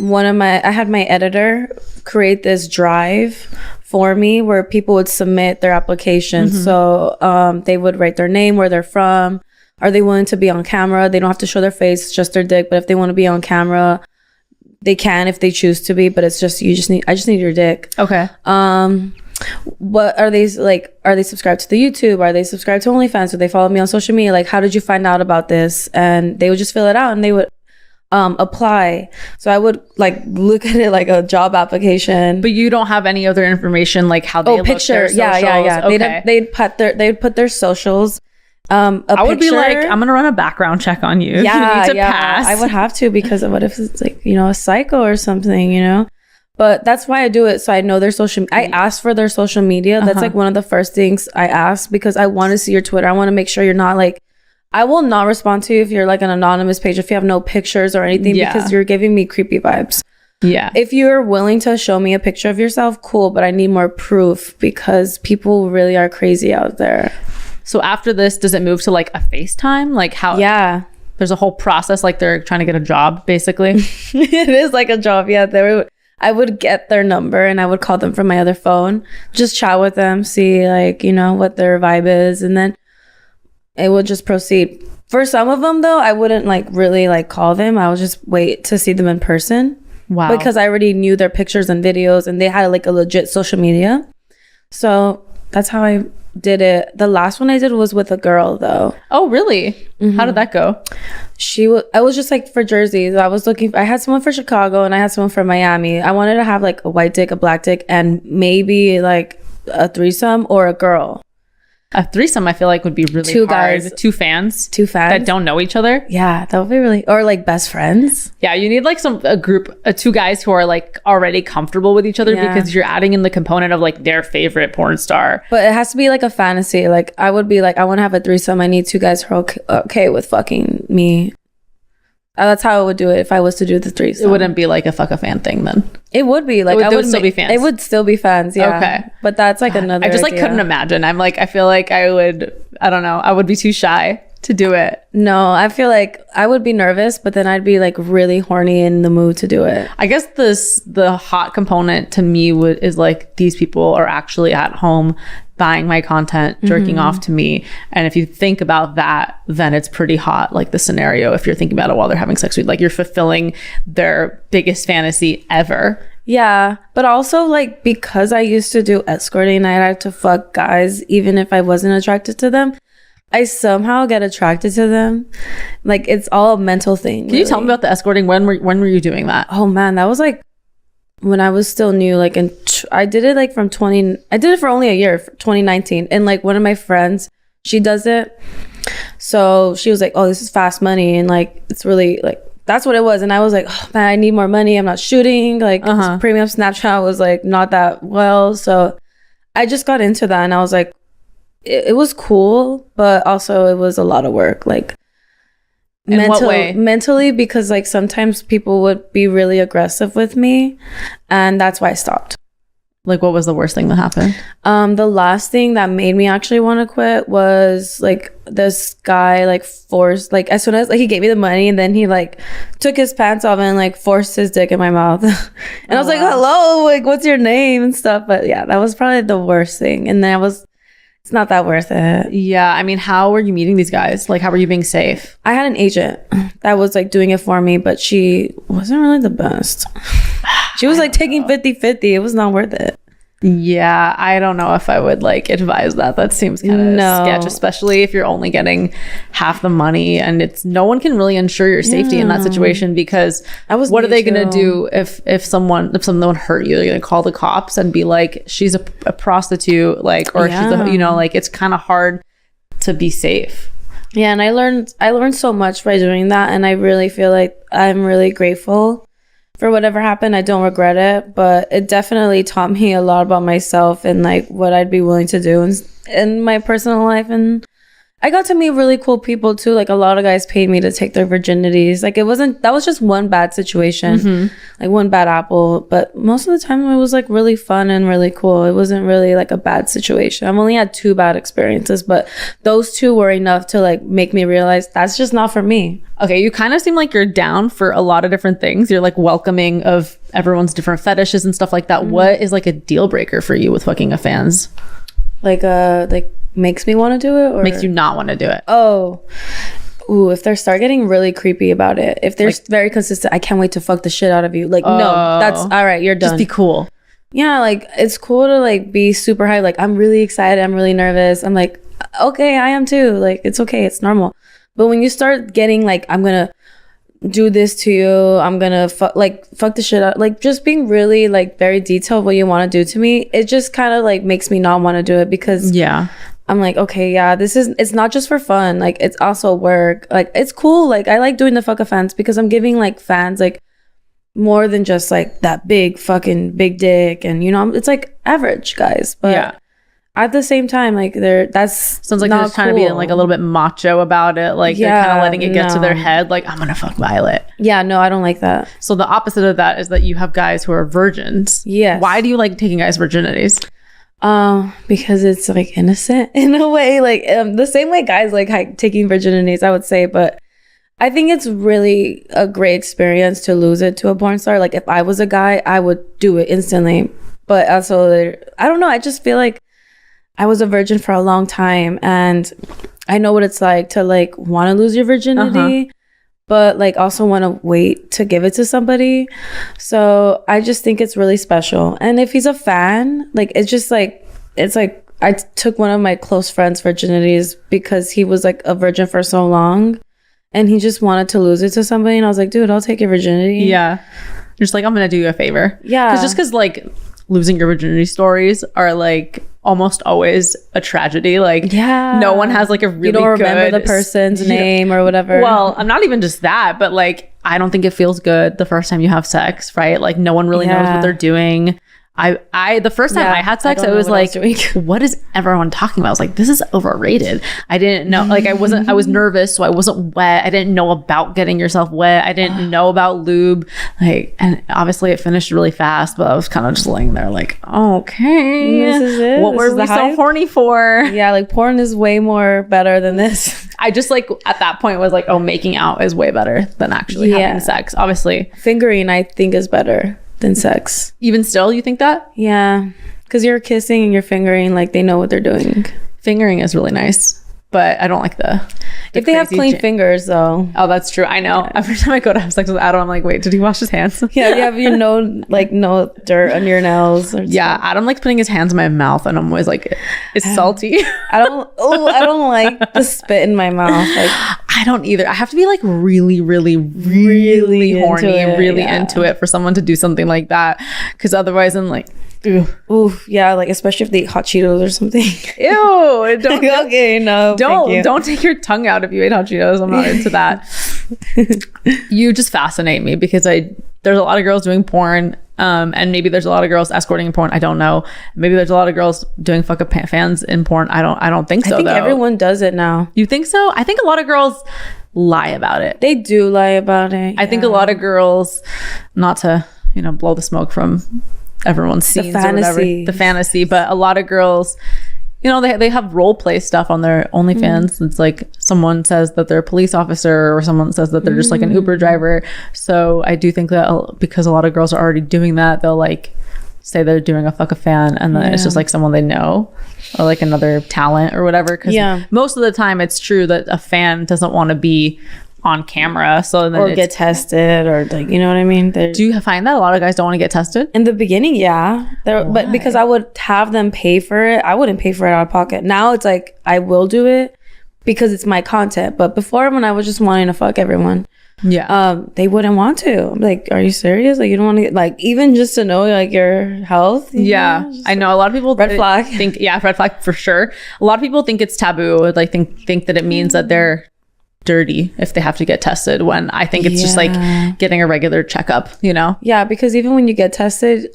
my editor create this drive for me where people would submit their applications. So they would write their name, where they're from. Are they willing to be on camera? They don't have to show their face, just their dick. But if they want to be on camera, they can if they choose to be. But it's just I just need your dick. Okay. What are they like? Are they subscribed to the YouTube? Are they subscribed to OnlyFans? Do they follow me on social media? Like, how did you find out about this? And they would just fill it out and they would apply. So I would like look at it like a job application. But you don't have any other information like how they look, their socials? Yeah. Okay. They'd put their socials. I would be like, I'm gonna run a background check on you. Yeah, you need to pass. I would have to, because what if it's like, you know, a psycho or something, you know? But that's why I do it, so I know their social. I ask for their social media. That's like one of the first things I ask, because I want to see your Twitter. I want to make sure you're not like. I will not respond to you if you're like an anonymous page, if you have no pictures or anything, because you're giving me creepy vibes. Yeah. If you're willing to show me a picture of yourself, cool, but I need more proof, because people really are crazy out there. So after this, does it move to like a FaceTime? Like how? Yeah. There's a whole process, like they're trying to get a job, basically. It is like a job. Yeah. I would get their number and I would call them from my other phone, just chat with them, see like, you know, what their vibe is. And then it would just proceed. For some of them though, I wouldn't like really like call them. I would just wait to see them in person. Wow. Because I already knew their pictures and videos, and they had like a legit social media. So that's how I did it. The last one I did was with a girl though. Oh really? How did that go? I was just like for jerseys. I had someone for Chicago and I had someone for Miami. I wanted to have like a white dick, a black dick, and maybe like a threesome or a girl. A threesome I feel like would be really two hard. Guys, two fans that don't know each other. Yeah, that would be really, or like best friends. Yeah, you need like a group, two guys who are like already comfortable with each other, because you're adding in the component of like their favorite porn star. But it has to be like a fantasy. Like I would be like, I want to have a threesome. I need two guys who are okay with fucking me. That's how I would do it if I was to do the threesome. It wouldn't be like a fuck a fan thing then. It would be like it would still be fans. It would still be fans, yeah. Okay, but that's like another. I just like couldn't imagine. I'm like, I feel like I don't know. I would be too shy to do it. No, I feel like I would be nervous, but then I'd be like really horny in the mood to do it. I guess the hot component to me is like these people are actually at home buying my content, jerking off to me. And if you think about that, then it's pretty hot, like the scenario, if you're thinking about it while they're having sex with you, like you're fulfilling their biggest fantasy ever. Yeah, but also like because I used to do escorting, I had to fuck guys even if I wasn't attracted to them. I somehow get attracted to them. Like it's all a mental thing. Can you tell me about the escorting? When were you doing that? Oh man, that was like when I was still new, like I did it like I did it for only a year, 2019. And like one of my friends, she does it. So she was like, oh, this is fast money, and like it's really like that's what it was. And I was like, oh man, I need more money, I'm not shooting, like premium Snapchat was like not that well. So I just got into that, and I was like, it was cool, but also it was a lot of work, like in what way? Mentally, because like sometimes people would be really aggressive with me, and that's why I stopped. Like, what was the worst thing that happened? The last thing that made me actually want to quit was like this guy like forced, like as soon as like he gave me the money, and then he like took his pants off and like forced his dick in my mouth. And I was like, hello, like what's your name and stuff. But yeah, that was probably the worst thing. And then it's not that worth it. Yeah, I mean, how were you meeting these guys? Like, how were you being safe? I had an agent that was like doing it for me, but she wasn't really the best. She was like taking 50-50. It was not worth it. Yeah, I don't know if I would like advise that. That seems kind of sketch, especially if you're only getting half the money, and it's no one can really ensure your safety in that situation, because what are they gonna do if someone hurt you? They're gonna call the cops and be like, she's a prostitute, like, or she's a, you know, like it's kind of hard to be safe. Yeah, and I learned so much by doing that, and I really feel like I'm really grateful for whatever happened. I don't regret it, but it definitely taught me a lot about myself and like what I'd be willing to do in my personal life. And I got to meet really cool people too. Like a lot of guys paid me to take their virginities. Like that was just one bad situation, like one bad apple. But most of the time it was like really fun and really cool. It wasn't really like a bad situation. I've only had 2 bad experiences, but those 2 were enough to like make me realize that's just not for me. Okay, you kind of seem like you're down for a lot of different things. You're like welcoming of everyone's different fetishes and stuff like that. What is like a deal breaker for you with fucking a fans? Like makes me want to do it, or makes you not want to do it? If they start getting really creepy about it, if they're like, very consistent, I can't wait to fuck the shit out of you. Like, no, that's all right, you're done. Just be cool. Yeah, like it's cool to like be super high. Like I'm really excited, I'm really nervous. I'm like, okay, I am too. Like it's okay, it's normal. But when you start getting like, I'm gonna do this to you, I'm gonna fuck the shit out, like just being really like very detailed what you want to do to me, it just kind of like makes me not want to do it, because I'm like, okay, yeah, it's not just for fun, like it's also work. Like it's cool, like I like doing the fuck offense because I'm giving like fans like more than just like that big fucking big dick, and you know, it's like average guys, but at the same time, like that's sounds like they're just trying to be like a little bit macho about it. Like they're kind of letting it get to their head. Like, I'm gonna fuck Violet. Yeah, no, I don't like that. So the opposite of that is that you have guys who are virgins. Yes. Why do you like taking guys' virginities? Because it's like innocent in a way. Like the same way guys like taking virginities, I would say. But I think it's really a great experience to lose it to a porn star. Like if I was a guy, I would do it instantly. But also, I don't know. I just feel like I was a virgin for a long time, and I know what it's like to like want to lose your virginity, but like also want to wait to give it to somebody. So I just think it's really special. And if he's a fan, like it's just like, it's like I took one of my close friends' virginities because he was like a virgin for so long, and he just wanted to lose it to somebody. And I was like, dude, I'll take your virginity. Yeah. You're just like, I'm going to do you a favor. Yeah. Because like losing your virginity stories are like almost always a tragedy. Like no one has like a really good... You don't remember the person's name or whatever. Well, I'm not even just that, but like I don't think it feels good the first time you have sex, right? Like no one really knows what they're doing. I the first time I had sex, I was like, what is everyone talking about? I was like, this is overrated. I didn't know, like I was nervous, so I wasn't wet. I didn't know about getting yourself wet. I didn't know about lube. Like, and obviously it finished really fast, but I was kind of just laying there like, okay, this is it. What were we so horny for? Yeah, like porn is way more better than this. I just like at that point was like, oh, making out is way better than actually having sex. Obviously, fingering I think is better than sex. Even still, you think that? Yeah, because you're kissing and you're fingering, like they know what they're doing. Fingering is really nice, but I don't like the if they have clean fingers though. Oh, that's true. I know. Every time I go to have sex with Adam, I'm like, wait, did he wash his hands? Yeah, you have your no dirt on your nails. Yeah, Adam likes putting his hands in my mouth, and I'm always like, it's salty. I don't like the spit in my mouth. Like I don't either. I have to be like really, really, really horny, really into it for someone to do something like that, because otherwise I'm like, Ooh, yeah, like especially if they eat hot Cheetos or something. Ew! Don't, Okay, no, thank you. don't take your tongue out if you ate hot Cheetos. I'm not into that. You just fascinate me because there's a lot of girls doing porn, and maybe there's a lot of girls escorting in porn. I don't know. Maybe there's a lot of girls doing fuck up fans in porn. I don't think so. I think though. everyone does it now. You think so? I think a lot of girls lie about it. They do lie about it. I think a lot of girls, not to blow the smoke from everyone's scenes or whatever, the fantasy, but a lot of girls, they have role play stuff on their OnlyFans. It's like someone says that they're a police officer or someone says that they're just like an Uber driver. So I do think that because a lot of girls are already doing that, they'll like say they're doing a fuck a fan and then it's just like someone they know or like another talent or whatever. Because most of the time it's true that a fan doesn't want to be on camera, so then or get tested, or like, you know what I mean? Do you find that a lot of guys don't want to get tested in the beginning? But because I would have them pay for it, I wouldn't pay for it out of pocket. Now it's like I will do it because it's my content. But before, when I was just wanting to fuck everyone, they wouldn't want to. I'm like, are you serious? Like, you don't want to get, like, even just to know like your health? I know a lot of people red flag red flag for sure. A lot of people think it's taboo, like think that it means that they're dirty if they have to get tested, when I think it's just like getting a regular checkup, because even when you get tested,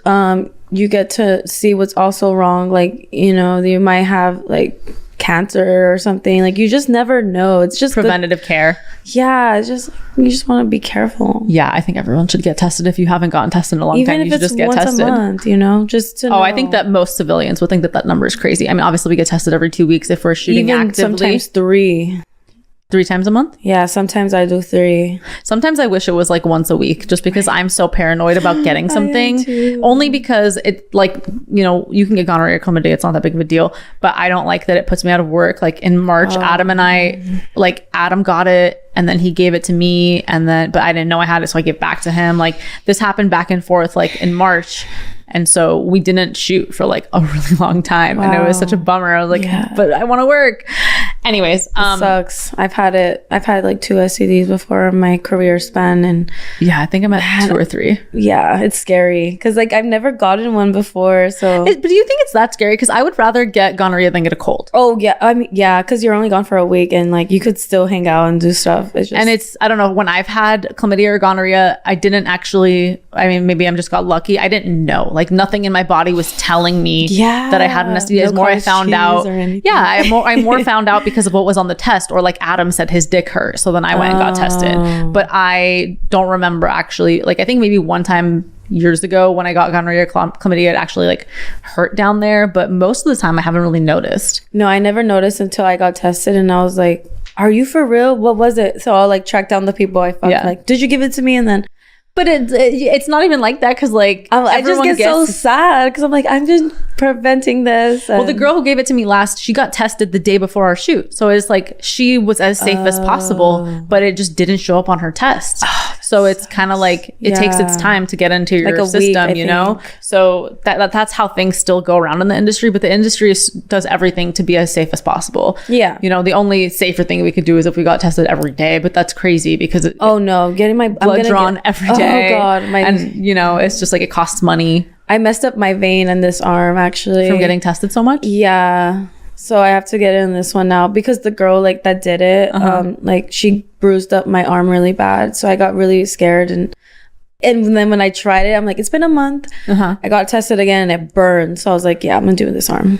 you get to see what's also wrong, like you might have like cancer or something, like you just never know. It's just preventative care. It's just, you just want to be careful. I think everyone should get tested. If you haven't gotten tested in a long time, you should just get tested. Even if it's once a month, just to know. I think that most civilians would think that number is crazy. I mean, obviously we get tested every 2 weeks if we're shooting actively. Sometimes 3 times a month? Yeah, sometimes I do 3. Sometimes I wish it was like once a week, just because I'm so paranoid about getting something. Only because it, like, you can get gonorrhea or chlamydia. It's not that big of a deal. But I don't like that it puts me out of work. Like in March, Adam and I, like Adam got it and then he gave it to me, but I didn't know I had it, so I gave it back to him. Like this happened back and forth like in March. And so we didn't shoot for like a really long time. And it was such a bummer. I was like, but I want to work. Anyways, it sucks. I've had like 2 STDs before in my career span, and I think I'm at 2 or 3. It's scary because like I've never gotten one before. So but do you think it's that scary? Because I would rather get gonorrhea than get a cold. I mean, because you're only gone for a week and like you could still hang out and do stuff. It's I don't know, when I've had chlamydia or gonorrhea, I didn't actually, I mean, maybe I'm just got lucky. I didn't know, like nothing in my body was telling me that I had an STD. As more I found out, I more found out because of what was on the test, or like Adam said his dick hurt, so then I went and got tested. But I don't remember actually, like I think maybe one time years ago when I got gonorrhea, chlamydia, it actually like hurt down there, but most of the time I haven't really noticed. No, I never noticed until I got tested, and I was like, are you for real? What was it? So I'll like track down the people I fucked, like, did you give it to me? And then but it's not even like that, because like I just get so sad because I'm like, I'm just preventing this. Well, the girl who gave it to me last, she got tested the day before our shoot, so it's like she was as safe as possible, but it just didn't show up on her test. So it's kind of like it takes its time to get into your like system, week, so that's how things still go around in the industry. But the industry does everything to be as safe as possible. The only safer thing we could do is if we got tested every day, but that's crazy because getting my blood drawn every day. Oh god, it's just like it costs money. I messed up my vein in this arm actually from getting tested so much. So I have to get it in this one now because the girl like that did it, like she bruised up my arm really bad. So I got really scared, and then when I tried it, I'm like, it's been a month. I got tested again and it burned. So I was like, I'm gonna do this arm.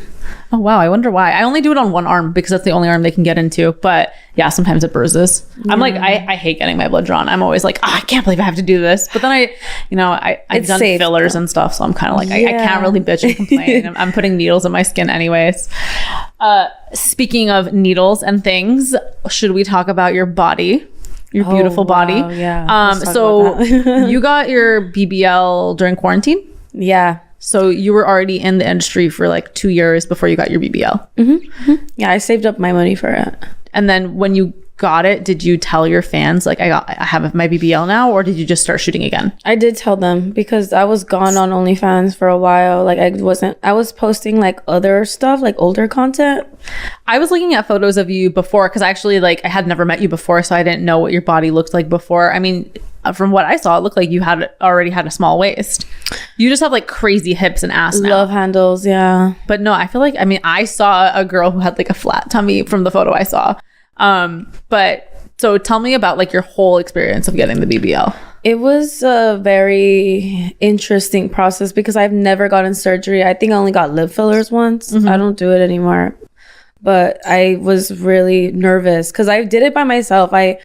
Oh wow, I wonder why. I only do it on one arm because that's the only arm they can get into. But sometimes it bruises. I'm like, I hate getting my blood drawn. I'm always like, I can't believe I have to do this. But then I've done safe, fillers and stuff, so I'm kind of like, I can't really bitch and complain. I'm putting needles in my skin anyways. Speaking of needles and things, should we talk about your body? Your beautiful body. So you got your BBL during quarantine? So you were already in the industry for like 2 years before you got your BBL. I saved up my money for it. And then when you got it, did you tell your fans like, I have my BBL now, or did you just start shooting again? I did tell them because I was gone on OnlyFans for a while. Like I was posting like other stuff, like older content. I was looking at photos of you before because actually like I had never met you before, so I didn't know what your body looked like before. I mean, from what I saw, it looked like you already had a small waist. You just have like crazy hips and ass now. Love handles, yeah. But no, I feel like, I mean, I saw a girl who had like a flat tummy from the photo I saw. But so tell me about like your whole experience of getting the BBL. It was a very interesting process because I've never gotten surgery. I think I only got lip fillers once. I don't do it anymore. But I was really nervous because I did it by myself. I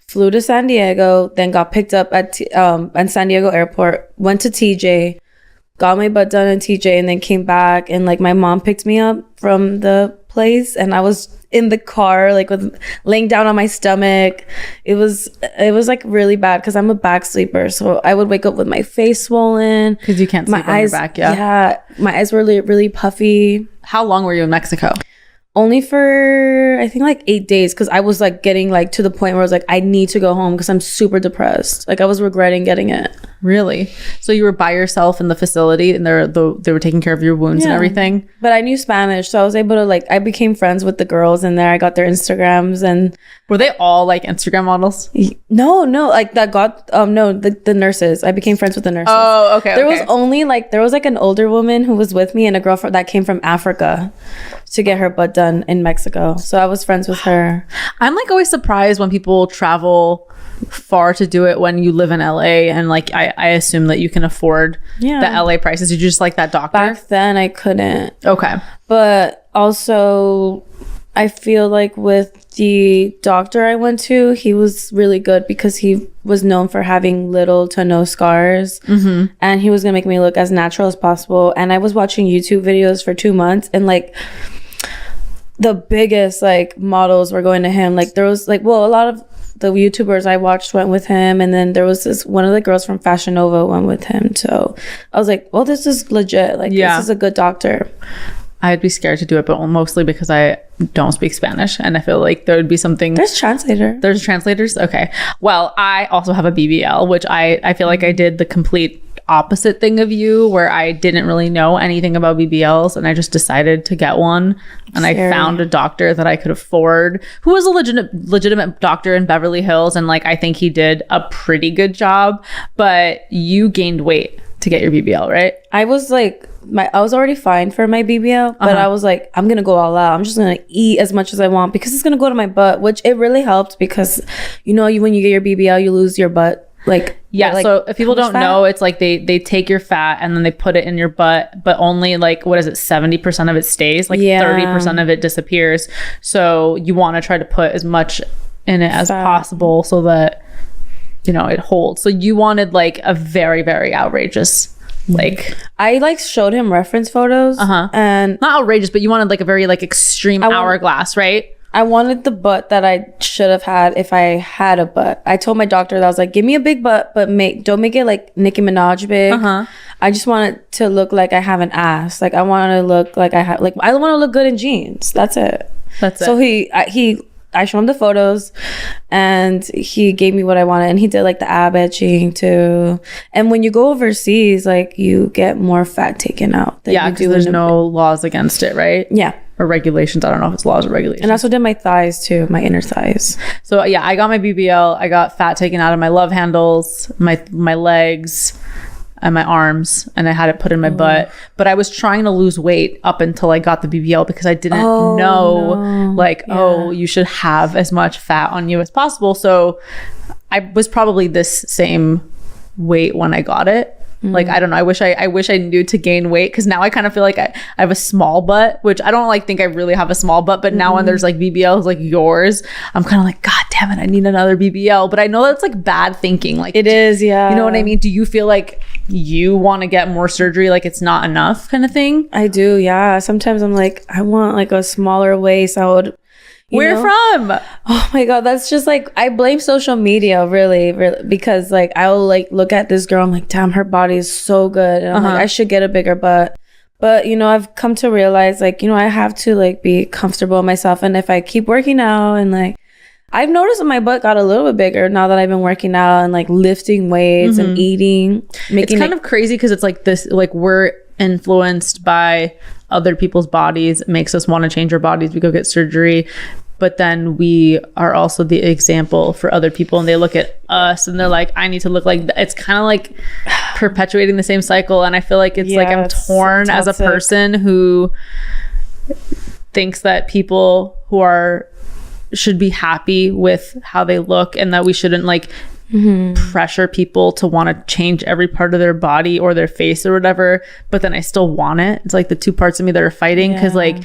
flew to San Diego, then got picked up at San Diego airport, went to TJ, got my butt done in TJ, and then came back. And like my mom picked me up from the place, and I was in the car like with laying down on my stomach. It was like really bad because I'm a back sleeper, so I would wake up with my face swollen because you can't sleep on your back. Yeah, my eyes were really, really puffy. How long were you in Mexico? Only for I think like 8 days because I was like getting like to the point where I was like, I need to go home because I'm super depressed. Like I was regretting getting it. Really? So you were by yourself in the facility and they were taking care of your wounds and everything? But I knew Spanish, so I was able to like, I became friends with the girls in there. I got their Instagrams. And were they all like Instagram models? No, like that got the nurses. I became friends with the nurses. Oh, okay. There was only like an older woman who was with me and a girl that came from Africa to get her butt done in Mexico. So I was friends with her. I'm like always surprised when people travel far to do it when you live in LA, and like I assume that you can afford the LA prices. Did you just like that doctor? Back then I couldn't. Okay. But also I feel like with the doctor I went to, he was really good because he was known for having little to no scars, and he was gonna make me look as natural as possible. And I was watching YouTube videos for 2 months, and like the biggest like models were going to him. Like there was like, well, a lot of the YouTubers I watched went with him, and then there was this one of the girls from Fashion Nova went with him. So I was like, well, this is legit. Like this is a good doctor. I'd be scared to do it, but mostly because I don't speak Spanish, and I feel like there would be something. There's translators. Okay. Well, I also have a BBL, which I feel like I did the complete opposite thing of you, where I didn't really know anything about BBLs, and I just decided to get one. And I found a doctor that I could afford, who was a legitimate doctor in Beverly Hills, and like I think he did a pretty good job. But you gained weight to get your BBL, right? I was like, I was already fine for my BBL, but I was like, I'm gonna go all out. I'm just gonna eat as much as I want because it's gonna go to my butt, which it really helped because when you get your BBL, you lose your butt. Like so if people don't know, it's like they take your fat and then they put it in your butt, but only like, what is it, 70% of it stays, like 30% of it disappears. So you want to try to put as much in it as possible so that it holds. So you wanted like a very, very outrageous, like, I like showed him reference photos, and not outrageous, but you wanted like a very like extreme hourglass, right? I wanted the butt that I should have had if I had a butt. I told my doctor that I was like, give me a big butt, but don't make it like Nicki Minaj big. I just want it to look like I have an ass. Like I want to look like I have, like, I want to look good in jeans. That's it. So I showed him the photos, and he gave me what I wanted, and he did like the ab etching too. And when you go overseas, like you get more fat taken out. Because there's no laws against it, right? Yeah. Or regulations. I don't know if it's laws or regulations. And I also did my thighs too, my inner thighs. So yeah, I got my BBL. I got fat taken out of my love handles, my legs, and my arms, and I had it put in my butt. But I was trying to lose weight up until I got the BBL because I didn't know you should have as much fat on you as possible. So I was probably this same weight when I got it. Like, I don't know. I wish I knew to gain weight, because now I kind of feel like I have a small butt, which I don't like think I really have a small butt. But now when there's like BBLs like yours, I'm kind of like, God damn it, I need another BBL. But I know that's like bad thinking. Like it is, yeah. You know what I mean? Do you feel like you want to get more surgery, like it's not enough kind of thing? I do, yeah. Sometimes I'm like, I want like a smaller waist. I would. Where from? Oh my God, that's just like, I blame social media really, because like I'll like look at this girl, I'm like, damn, her body is so good, and I'm like, I should get a bigger butt. But I've come to realize like, I have to like be comfortable in myself, and if I keep working out, and like I've noticed that my butt got a little bit bigger now that I've been working out and like lifting weights and eating. It's kind of crazy because it's like this, like we're influenced by other people's bodies. It makes us want to change our bodies. We go get surgery. but then we are also the example for other people, and they look at us and they're like, I need to look like that. It's kind of like perpetuating the same cycle. And I feel like it's like I'm torn as a person who thinks that people who are should be happy with how they look, and that we shouldn't like pressure people to want to change every part of their body or their face or whatever. But then I still want it. It's like the two parts of me that are fighting, because like,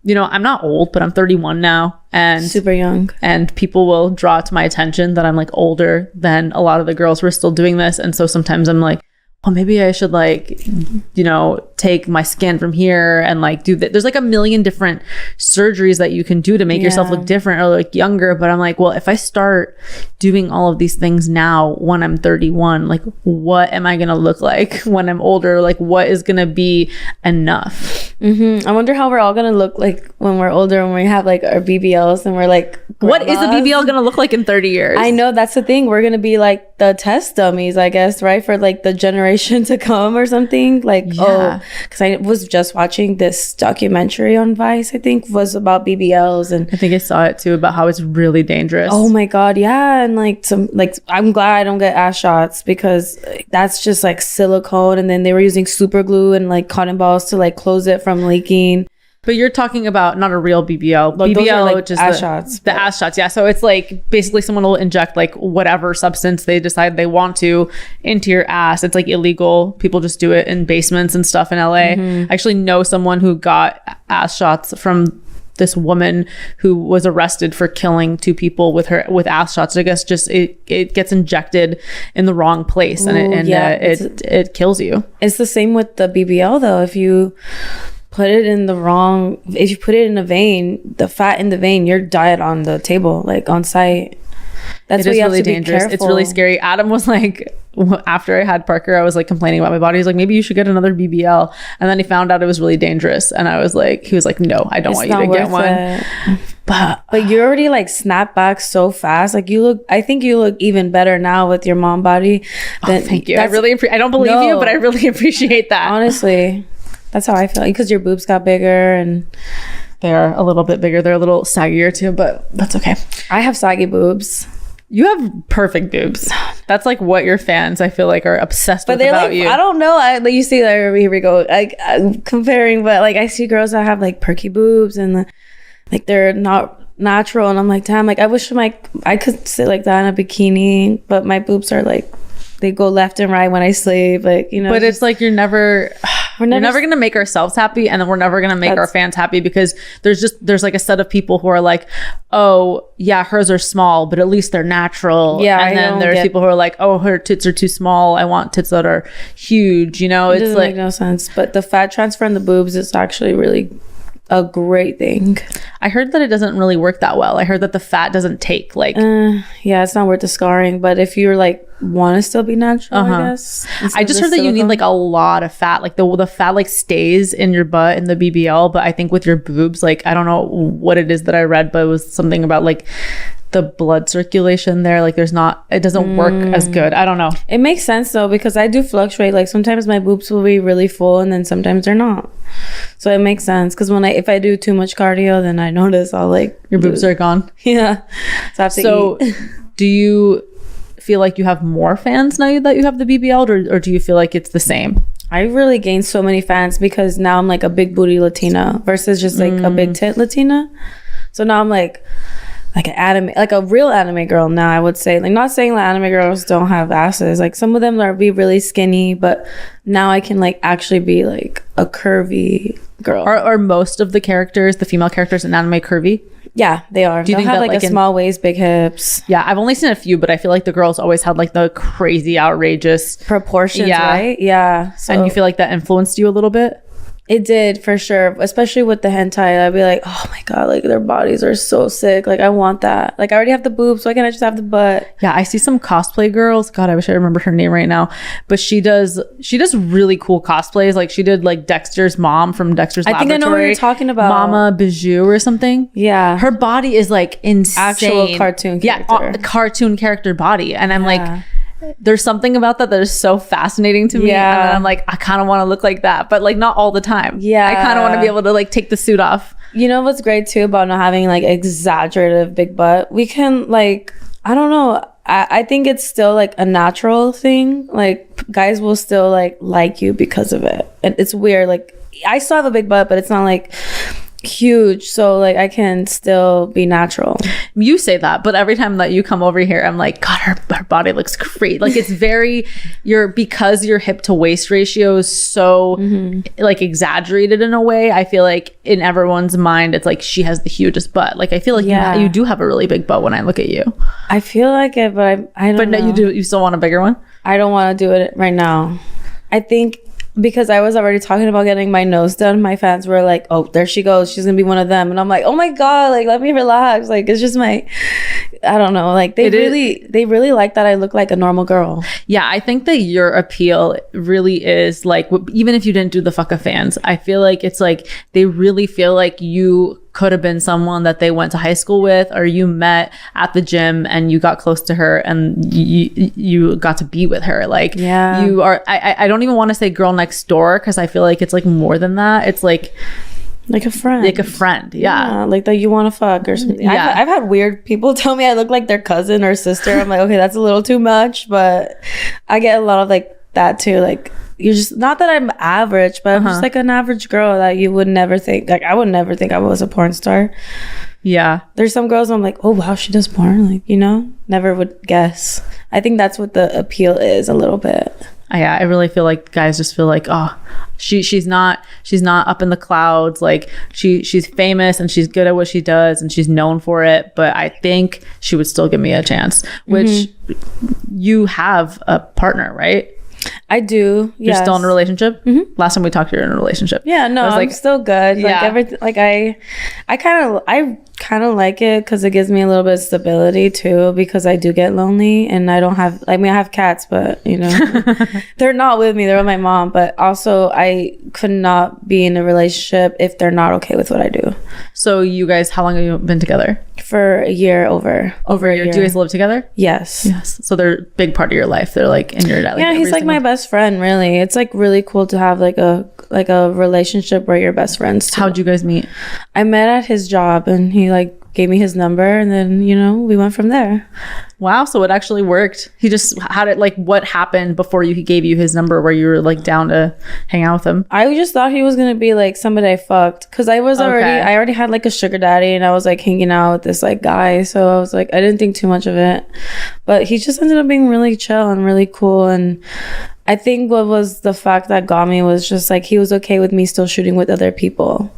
you know, I'm not old, but I'm 31 now, and super young, and people will draw to my attention that I'm like older than a lot of the girls who are still doing this. And so sometimes I'm like, well, maybe I should like, you know, take my skin from here and like do that. There's like a million different surgeries that you can do to make yourself look different or look younger. But I'm like, well, if I start doing all of these things now when I'm 31, like what am I going to look like when I'm older? Like what is going to be enough? I wonder how we're all going to look like when we're older, when we have like our BBLs and we're like grandmas. What is a BBL going to look like in 30 years? I know, that's the thing. We're going to be like the test dummies, I guess, right? For like the generation to come or something. Like, because I was just watching this documentary on Vice, I think, was about BBLs, and I think I saw it too, about how it's really dangerous. Oh my god, yeah. And like I'm glad I don't get ass shots, because that's just like silicone, and then they were using super glue and like cotton balls to like close it from leaking. But you're talking about not a real BBL. Like, BBL, like which is ass shots. The ass shots, yeah. So it's like basically someone will inject like whatever substance they decide they want to into your ass. It's like illegal. People just do it in basements and stuff in LA. I actually know someone who got ass shots from this woman who was arrested for killing 2 people with ass shots. I guess just it gets injected in the wrong place, and it kills you. It's the same with the BBL though. If you put it in a vein, the fat in the vein, you're dead on the table, like on site. That's why you have to be careful. It's really scary. Adam was like, after I had Parker, I was like complaining about my body. He's like, maybe you should get another BBL. And then he found out it was really dangerous. And he was like, no, I don't want you to get one. But you already like snap back so fast. Like I think you look even better now with your mom body. Thank you. I don't believe you, but I really appreciate that. Honestly, that's how I feel, because your boobs got bigger, and they are a little bit bigger. They're a little saggier too, but that's okay. I have saggy boobs. You have perfect boobs. That's like what your fans, I feel like, are obsessed with about you. I don't know. You see, here we go. I'm comparing, but like I see girls that have like perky boobs, and like they're not natural, and I'm like, damn, like I wish I could sit like that in a bikini, but my boobs are like, they go left and right when I sleep, like, you know. But it's like we're never gonna make ourselves happy, and then we're never gonna make our fans happy, because there's like a set of people who are like, oh yeah, hers are small, but at least they're natural. Yeah, and then there's people who are like, oh, her tits are too small, I want tits that are huge. You know, it doesn't make no sense. But the fat transfer in the boobs is actually really a great thing. I heard that it doesn't really work that well. I heard that the fat doesn't take like yeah, it's not worth the scarring. But if you're like want to still be natural, I guess. I just heard that you need like a lot of fat. Like the fat like stays in your butt in the BBL, but I think with your boobs, like I don't know what it is that I read, but it was something about like the blood circulation there, like it doesn't work as good. I don't know. It makes sense though, because I do fluctuate. Like sometimes my boobs will be really full, and then sometimes they're not. So it makes sense, because if I do too much cardio, then I notice I'll like your boobs are gone. Yeah. So I have to eat. Do you feel like you have more fans now that you have the BBL, or do you feel like it's the same? I really gained so many fans, because now I'm like a big booty Latina versus just like a big tit Latina. So now I'm like an anime, like a real anime girl now, I would say. Like, not saying that anime girls don't have asses. Like, some of them are be really skinny, but now I can like actually be like a curvy girl. Are most of the female characters in anime curvy? Yeah, they are. Do you think have like a small waist, big hips? Yeah, I've only seen a few, but I feel like the girls always had like the crazy, outrageous proportions, right? Yeah. So, and you feel like that influenced you a little bit? It did, for sure. Especially with the hentai, I'd be like, oh my god, like their bodies are so sick. Like I want that. Like I already have the boobs, so why can't I just have the butt? Yeah, I see some cosplay girls. God, I wish I remember her name right now. But she does really cool cosplays. Like she did like Dexter's mom from Dexter's Laboratory. I think I know what you're talking about. Mama Bijou or something. Yeah. Her body is like insane. Actual cartoon character. Yeah, cartoon character body. And I'm like, there's something about that is so fascinating to me. Yeah. And I'm like, I kind of want to look like that, but like not all the time. Yeah. I kind of want to be able to like take the suit off You know what's great too about not having like exaggerated big butt? We can like, I don't know. I think it's still like a natural thing. Like guys will still like you because of it. And it's weird. Like I still have a big butt, but it's not like huge, so like I can still be natural. You say that, but every time that you come over here, I'm like, God, her body looks great. Like it's very because your hip to waist ratio is so like exaggerated in a way. I feel like in everyone's mind, it's like she has the hugest butt. Like I feel like you do have a really big butt when I look at you. I feel like it, but I don't know. But no, you still want a bigger one? I don't want to do it right now. I think because I was already talking about getting my nose done, my fans were like, oh, there she goes, she's gonna be one of them. And I'm like, oh my God, like let me relax. Like it's just I don't know, like they really like that I look like a normal girl. Yeah, I think that your appeal really is like, even if you didn't do the fuck of fans, I feel like it's like they really feel like you could have been someone that they went to high school with, or you met at the gym and you got close to her and you got to be with her. Like you are, I don't even want to say girl next door, because I feel like it's like more than that. It's like a friend. Like a friend, yeah. Like that you want to fuck or something. Yeah. I've had weird people tell me I look like their cousin or sister. I'm like, okay, that's a little too much, but I get a lot of like that too. Like you're just, not that I'm average, but I'm just like an average girl that you would never think, like I would never think I was a porn star. Yeah. There's some girls I'm like, oh wow, she does porn, like, you know, never would guess. I think that's what the appeal is a little bit. Yeah, I really feel like guys just feel like, oh, she's not up in the clouds, like she's famous and she's good at what she does and she's known for it, but I think she would still give me a chance. Which you have a partner, right? I do. You're still in a relationship? Last time we talked, you're in a relationship. Yeah, no, I'm like, still good. Like everything, like I kind of like it because it gives me a little bit of stability too, because I do get lonely and I don't have, I mean, I have cats, but you know, they're not with me, they're with my mom. But also I could not be in a relationship if they're not okay with what I do. So you guys, how long have you been together? For a year, over a year. Do you guys live together? Yes. So they're a big part of your life. They're like in your yeah, he's like my best friend, really. It's like really cool to have like a relationship where you're best friends too. How'd you guys meet? I met at his job and he like gave me his number and then, you know, we went from there. Wow, so it actually worked. He just had it, like, what happened before he gave you his number where you were like down to hang out with him? I just thought he was gonna be like somebody I fucked, because I already had like a sugar daddy and I was like hanging out with this like guy, so I was like, I didn't think too much of it, but he just ended up being really chill and really cool. And I think what was the fact that got me was just like he was okay with me still shooting with other people.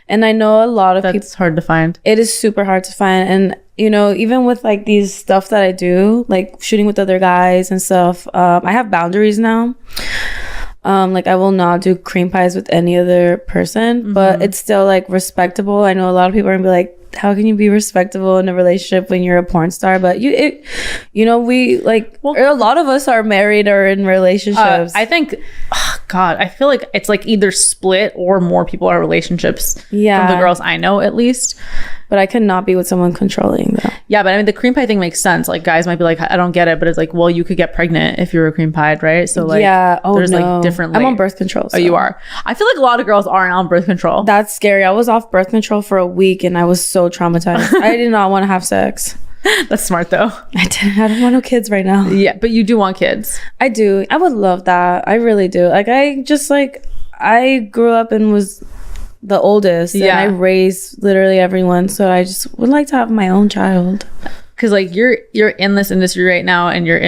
And I know a lot of people, that's hard to find. It is super hard to find. And you know, even with like these stuff that I do, like shooting with other guys and stuff, I have boundaries now. Like I will not do cream pies with any other person, but it's still like respectable. I know a lot of people are gonna be like, how can you be respectable in a relationship when you're a porn star? But we like, a lot of us are married or in relationships. I think, God, I feel like it's like either split or more people are in relationships. Yeah. From the girls I know, at least. But I cannot be with someone controlling though. Yeah, but I mean, the cream pie thing makes sense. Like guys might be like, I don't get it, but it's like, well, you could get pregnant if you're a cream pied, right? So like, yeah. There's like different. I'm on birth control. So. Oh, you are? I feel like a lot of girls aren't on birth control. That's scary. I was off birth control for a week and I was so traumatized. I did not want to have sex. That's smart though. I don't want no kids right now. Yeah, but you do want kids. I do. I would love that. I really do. Like I grew up and was the oldest, and I raised literally everyone, so I just would like to have my own child. Because like you're in this industry right now, and you're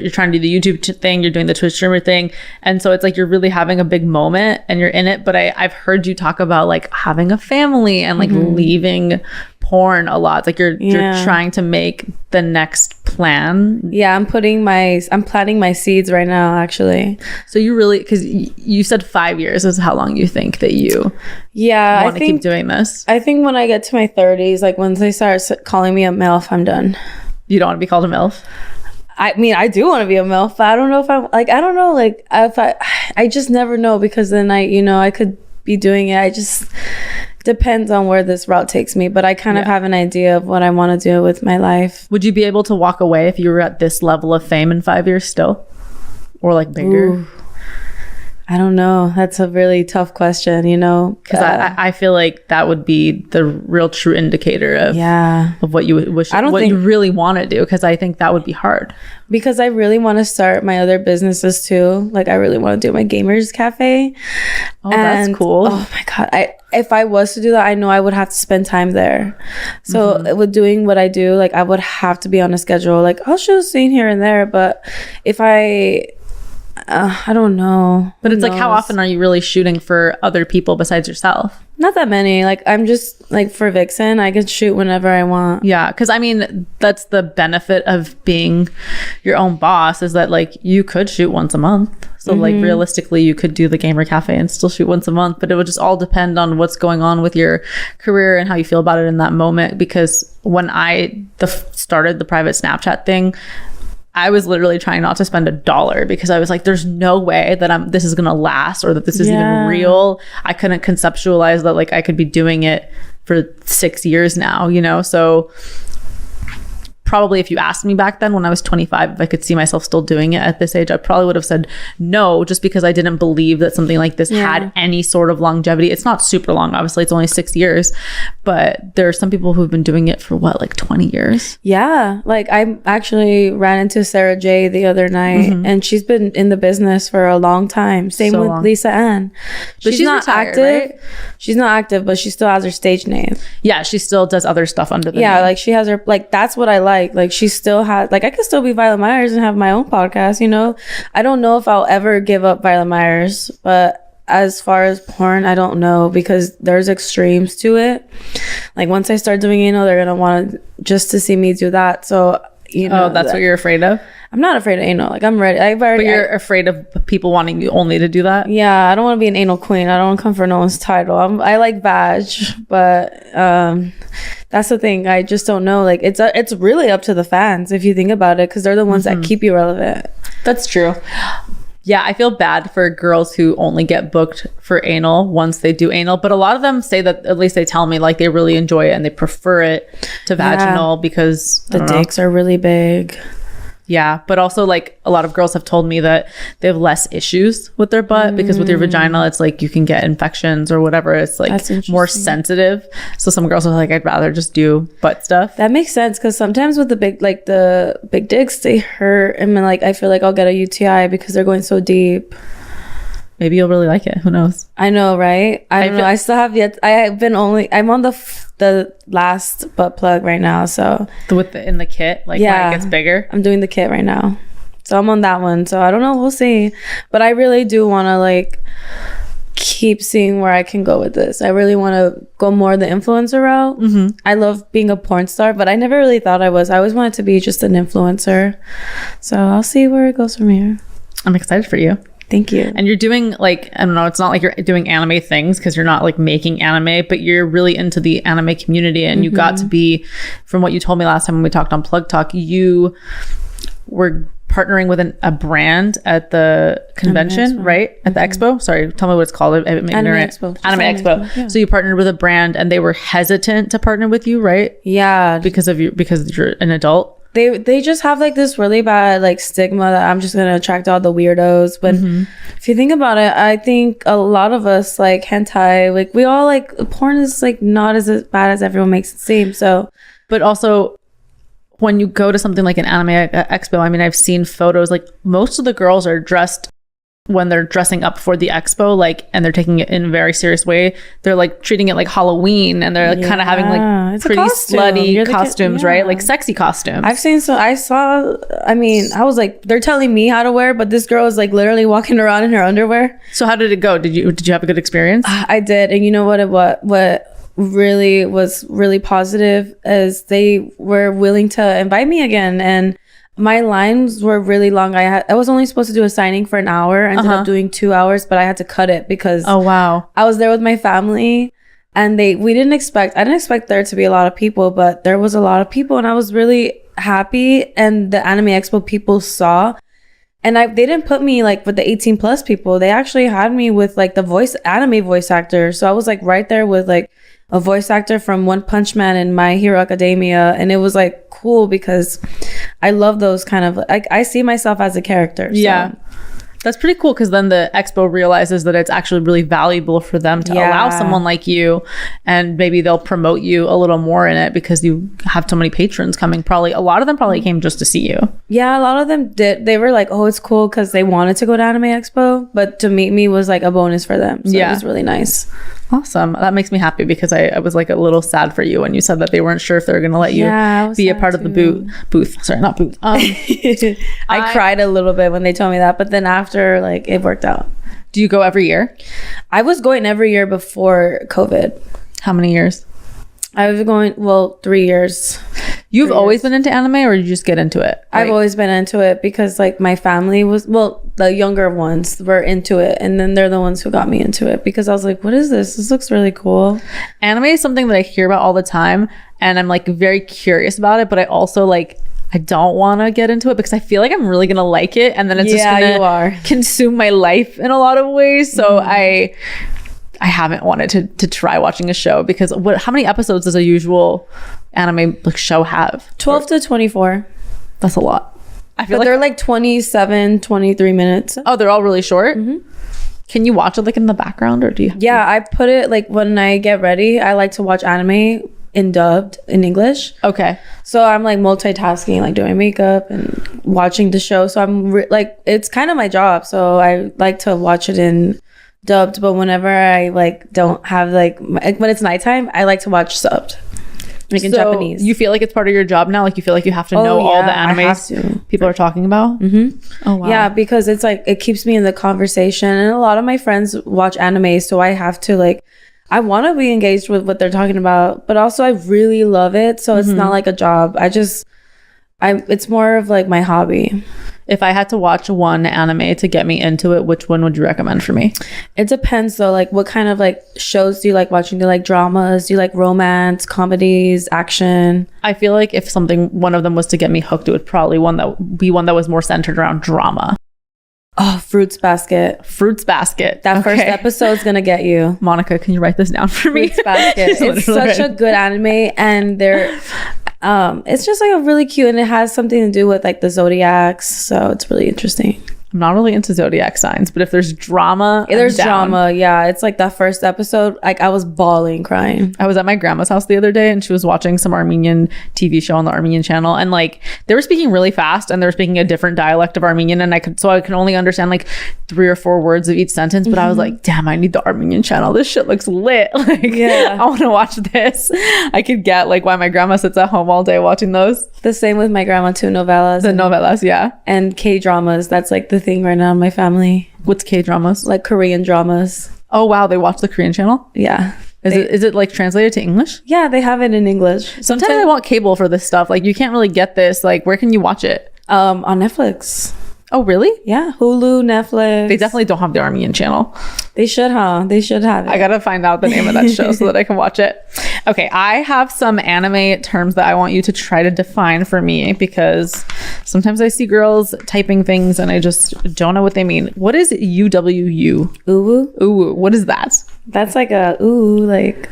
trying to do the YouTube thing, you're doing the Twitch streamer thing, and so it's like you're really having a big moment and you're in it. But I've heard you talk about like having a family and like leaving porn a lot. It's like you're trying to make the next plan. Yeah, I'm planting my seeds right now, actually. So you really, because you said 5 years is how long you think that you want to keep doing this. I think when I get to my 30s, like once they start calling me a MILF, I'm done. You don't want to be called a MILF? I mean, I do want to be a MILF, but I don't know if I'm like, I don't know, like if I just never know, because then I could be doing it. I just depends on where this route takes me, but I kind of have an idea of what I want to do with my life. Would you be able to walk away if you were at this level of fame in 5 years still, or like bigger? Ooh. I don't know. That's a really tough question, you know? Because I feel like that would be the real true indicator of what you wish, what you really want to do. Because I think that would be hard. Because I really want to start my other businesses too. Like I really want to do my gamers cafe. Oh, that's cool. Oh my God. If I was to do that, I know I would have to spend time there. So with doing what I do, like I would have to be on a schedule. Like I'll shoot a scene here and there, but if I don't know. But it's like, how often are you really shooting for other people besides yourself? Not that many. Like I'm just like for Vixen, I can shoot whenever I want. Yeah, because I mean that's the benefit of being your own boss, is that like you could shoot once a month. So like realistically you could do the gamer cafe and still shoot once a month, but it would just all depend on what's going on with your career and how you feel about it in that moment. Because when I started the private Snapchat thing, I was literally trying not to spend $1 because I was like, there's no way that this is going to last, or that this is even real. I couldn't conceptualize that like I could be doing it for 6 years now, you know? So probably if you asked me back then when I was 25 if I could see myself still doing it at this age, I probably would have said no, just because I didn't believe that something like this had any sort of longevity. It's not super long, obviously, it's only 6 years, but there are some people who've been doing it for what, like 20 years? Yeah, like I actually ran into Sarah J the other night, and she's been in the business for a long time. Same with Lisa Ann. But she's not retired, active, right? She's not active, but she still has her stage name. Yeah, she still does other stuff under the name. Like she has her, like that's what I like she still has, like I could still be Violet Myers and have my own podcast, you know? I don't know if I'll ever give up Violet Myers, but as far as porn, I don't know, because there's extremes to it. Like once I start doing anal, they're gonna want just to see me do that. So you know, that's what you're afraid of? I'm not afraid of anal. Like I'm ready. But you're afraid of people wanting you only to do that? Yeah, I don't want to be an anal queen. I don't want to come for no one's title. I like vag, but that's the thing. I just don't know. Like it's really up to the fans if you think about it, because they're the ones that keep you relevant. That's true. Yeah, I feel bad for girls who only get booked for anal once they do anal, but a lot of them say that, at least they tell me, like they really enjoy it and they prefer it to vaginal because the dicks are really big. Yeah, but also like a lot of girls have told me that they have less issues with their butt because with your vagina, it's like you can get infections or whatever. It's like more sensitive. So some girls are like, I'd rather just do butt stuff. That makes sense, because sometimes with the big dicks, they hurt. And then like I feel like I'll get a UTI because they're going so deep. Maybe you'll really like it. Who knows? I know, right? I don't know. I still have yet. I'm on the last butt plug right now. So in the kit, like when it gets bigger. I'm doing the kit right now. So I'm on that one. So I don't know. We'll see. But I really do want to like keep seeing where I can go with this. I really want to go more the influencer route. I love being a porn star, but I never really thought I was. I always wanted to be just an influencer. So I'll see where it goes from here. I'm excited for you. Thank you. And you're doing like, I don't know, it's not like you're doing anime things because you're not like making anime, but you're really into the anime community, and you got to be, from what you told me last time when we talked on Plug Talk, you were partnering with a brand at the convention, right? At the expo. Sorry, tell me what it's called. Anime Expo. Anime Expo. Yeah. So you partnered with a brand and they were hesitant to partner with you, right? Yeah. Because you're an adult. They just have like this really bad like stigma that I'm just gonna attract all the weirdos. But if you think about it, I think a lot of us like hentai, like we all like porn is like not as bad as everyone makes it seem. So, but also when you go to something like an anime expo, I mean, I've seen photos, like most of the girls are dressed, when they're dressing up for the expo, like, and they're taking it in a very serious way, they're like treating it like Halloween, and they're like kind of having like pretty slutty costumes, right? Like sexy costumes. I mean, I was like, they're telling me how to wear, but this girl is like literally walking around in her underwear. So how did it go? Did you have a good experience? I did. And you know what really was really positive is they were willing to invite me again. And my lines were really long. I was only supposed to do a signing for an hour. I ended up doing 2 hours, but I had to cut it because I was there with my family, and I didn't expect there to be a lot of people, but there was a lot of people, and I was really happy. And the Anime Expo people saw, and they didn't put me like with the 18 plus people. They actually had me with like the anime voice actor. So I was like right there with like a voice actor from One Punch Man and My Hero Academia, and it was like cool because I love those kind of like, I see myself as a character. So. Yeah, That's pretty cool, because then the expo realizes that it's actually really valuable for them to allow someone like you, and maybe they'll promote you a little more in it because you have so many patrons coming. Probably a lot of them probably came just to see you. Yeah, a lot of them did. They were like, oh, it's cool because they wanted to go to Anime Expo, but to meet me was like a bonus for them. So it was really nice. Awesome. That makes me happy, because I was like a little sad for you when you said that they weren't sure if they were going to let you be a part of the booth. Sorry, not booth. I cried a little bit when they told me that, but then after, like, it worked out. Do you go every year? I was going every year before COVID. How many years? I was going, 3 years. You've always been into anime, or did you just get into it? I've always been into it because, like, my family was, the younger ones were into it, and then they're the ones who got me into it, because I was like, what is this? This looks really cool. Anime is something that I hear about all the time, and I'm like very curious about it, but I also like, I don't want to get into it because I feel like I'm really gonna like it, and then it's just gonna consume my life in a lot of ways. So I haven't wanted to try watching a show, because how many episodes does a usual anime like show have? 12 to 24. That's a lot. I feel like they're like 27, 23 minutes. Oh, they're all really short? Can you watch it like in the background, or do you I put it like when I get ready. I like to watch anime in dubbed in English. Okay. So I'm like multitasking, like doing makeup and watching the show. So I'm like, it's kind of my job. So I like to watch it in dubbed, but whenever I like don't have like when it's nighttime, I like to watch subbed, like in Japanese. You feel like it's part of your job now? Like you feel like you have to know all the animes people are talking about? Oh wow. Yeah, because it's like it keeps me in the conversation, and a lot of my friends watch anime, so I have to like, I want to be engaged with what they're talking about, but also I really love it, so it's not like a job. It's more of like my hobby. If I had to watch one anime to get me into it, which one would you recommend for me? It depends though. Like, what kind of like shows do you like watching? Do you like dramas? Do you like romance, comedies, action? I feel like if one of them was to get me hooked, it would probably be one that was more centered around drama. Oh, Fruits Basket. That first episode's gonna get you. Monica, can you write this down for me? Fruits Basket. It's such a good anime, and it's just like a really cute, and it has something to do with like the zodiacs, so it's really interesting. I'm not really into zodiac signs, but if there's drama, yeah. It's like that first episode, like I was bawling, crying. I was at my grandma's house the other day, and she was watching some Armenian TV show on the Armenian channel, and like they were speaking really fast, and they were speaking a different dialect of Armenian, and I could only understand like 3 or 4 words of each sentence, but I was like, damn, I need the Armenian channel. This shit looks lit. Like, I want to watch this. I could get like why my grandma sits at home all day watching those. The same with my grandma too. Novellas. And K-dramas. That's like the thing right now in my family. What's K-dramas? Like Korean dramas. Oh wow, they watch the Korean channel? Yeah. Is it like translated to English? Yeah, they have it in English. Sometimes I want cable for this stuff. Like you can't really get this. Like where can you watch it? On Netflix. Oh really? Yeah, Hulu, Netflix. They definitely don't have the Armenian channel. They should, huh? They should have it. I gotta find out the name of that show so that I can watch it. Okay, I have some anime terms that I want you to try to define for me, because sometimes I see girls typing things and I just don't know what they mean. What is UWU? Uwu? Uwu. What is that? That's like a like,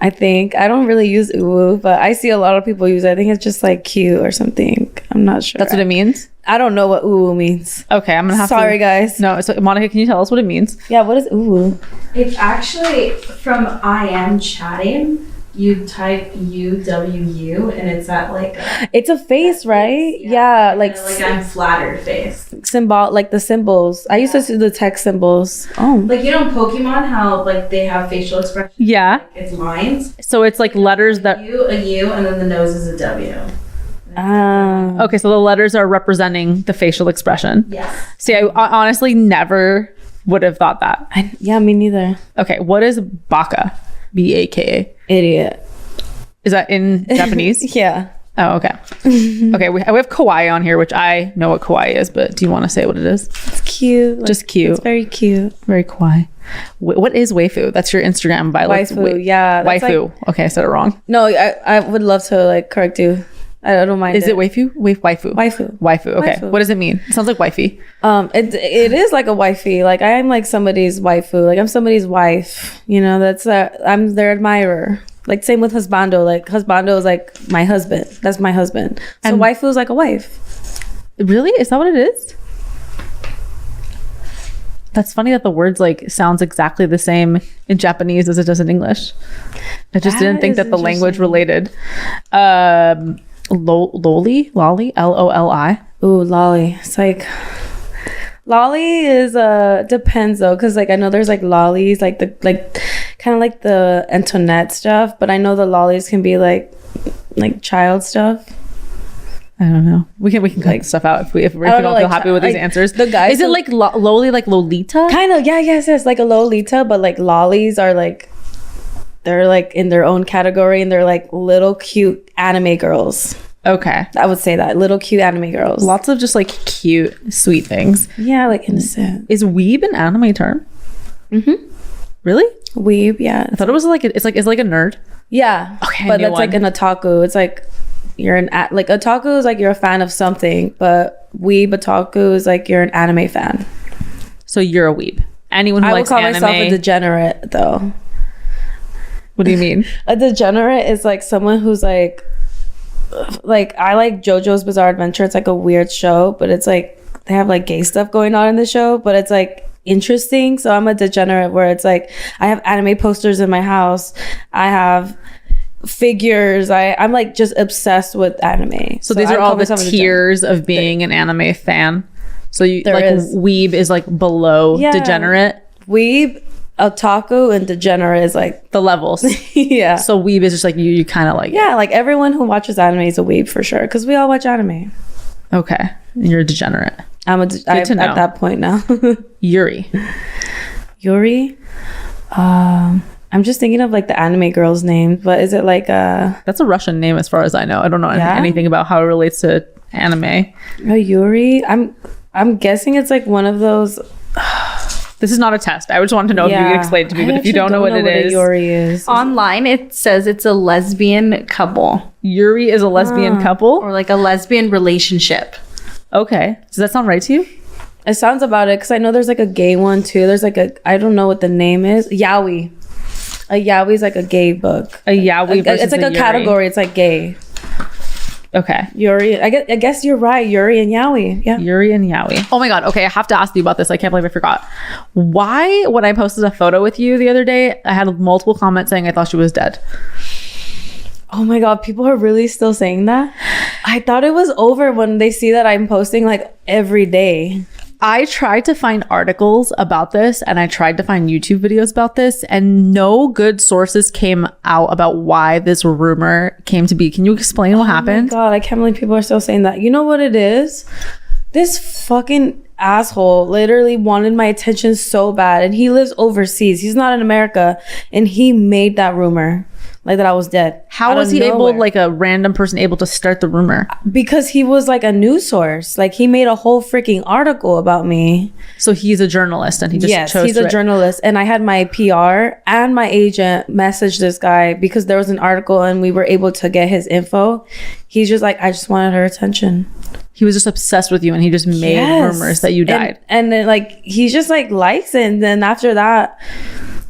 I think. I don't really use uwu, but I see a lot of people use it. I think it's just like cute or something. I'm not sure. That's what it means? I don't know what uwu means. Okay, I'm gonna have Sorry, guys. No, so Monica, can you tell us what it means? Yeah, what is uwu? It's actually from I am chatting. You type UWU and it's at like it's a face, right? Yeah, like I'm flattered face. Symbol, like the symbols. I used to see the text symbols. Oh, like you know in Pokemon how like they have facial expressions. Yeah, like it's lines. So it's like letters that a U, and then the nose is a W. Okay, so the letters are representing the facial expression. Yes. See, I honestly never would have thought that. Yeah, me neither. Okay, what is baka? BAKA. Idiot. Is that in Japanese? Yeah. Oh, okay. Okay, we have kawaii on here, which I know what kawaii is, but do you want to say what it is? It's cute. Just cute. It's very cute. Very kawaii. What is waifu? That's your Instagram bio. Waifu, yeah. Waifu. Like, okay, I said it wrong. No, I would love to like correct you. I don't mind. Is it waifu? Waifu. Waifu. Okay. Waifu. What does it mean? It sounds like wifey. It is like a wifey. Like I am like somebody's waifu. Like I'm somebody's wife. You know, I'm their admirer. Like same with husbando. Like husbando is like my husband. That's my husband. So waifu is like a wife. Really? Is that what it is? That's funny that the words like sounds exactly the same in Japanese as it does in English. I just didn't think that the language related. Loli, Loli. Ooh, lolly. It's like lolly is depends though, because like I know there's like lollies, like the kind of like the Antoinette stuff, but I know the lollies can be like child stuff. I don't know. We can cut like, stuff out if we don't feel happy with these answers. The guys, is it like loli, like Lolita? Kind of, yeah, yes, like a Lolita, but like lollies are like they're like in their own category, and they're like little cute anime girls. Okay, I would say that little cute anime girls. Lots of just like cute, sweet things. Yeah, like innocent. Is weeb an anime term? Mm-hmm. Really? Weeb, yeah. I thought it was like it's like a nerd. Yeah. Okay, but that's like an otaku. It's like you're like otaku is like you're a fan of something, but weeb otaku is like you're an anime fan. So you're a weeb. Anyone who likes anime. I would call myself a degenerate though. What do you mean? A degenerate is like someone who's like I like JoJo's Bizarre Adventure. It's like a weird show, but it's like they have like gay stuff going on in the show, but it's like interesting. So I'm a degenerate where it's like I have anime posters in my house. I have figures. I'm like just obsessed with anime. So these are all the tiers of being an anime fan. So you like weeb is like below degenerate. Weeb, otaku, and degenerate is like the levels. Yeah. So weeb is just like you kind of like it. Like everyone who watches anime is a weeb for sure, because we all watch anime. Okay, and you're a degenerate. I'm at that point now. Yuri. I'm just thinking of like the anime girl's name, but is it like that's a Russian name as far as I know. I don't know anything about how it relates to anime. Oh, Yuri. I'm guessing it's like one of those. This is not a test. I just want to know if you can explain it to me, but if you don't know what it is. Yuri is. Online it says it's a lesbian couple. Yuri is a lesbian couple? Or like a lesbian relationship. Okay. Does that sound right to you? It sounds about it, because I know there's like a gay one too. There's like I don't know what the name is. Yaoi. A yaoi is like a gay book. A yaoi versus it's like a category. It's like gay. Okay. Yuri. I guess you're right. Yuri and yaoi. Yeah. Yuri and yaoi. Oh my God. Okay. I have to ask you about this. I can't believe I forgot. Why, when I posted a photo with you the other day, I had multiple comments saying I thought she was dead. Oh my God. People are really still saying that? I thought it was over when they see that I'm posting like every day. I tried to find articles about this, and I tried to find YouTube videos about this, and no good sources came out about why this rumor came to be. Can you explain what happened? Oh my God, I can't believe people are still saying that. You know what it is? This fucking asshole literally wanted my attention so bad, and he lives overseas. He's not in America, and he made that rumor. Like that I was dead. How was he able, like a random person, able to start the rumor? Because he was like a news source. Like he made a whole freaking article about me. So he's a journalist, and he just chose he's a journalist. And I had my PR and my agent message this guy because there was an article and we were able to get his info. He's just like, I just wanted her attention. He was just obsessed with you, and he just made rumors that you died. And then like he just like likes it. And then after that,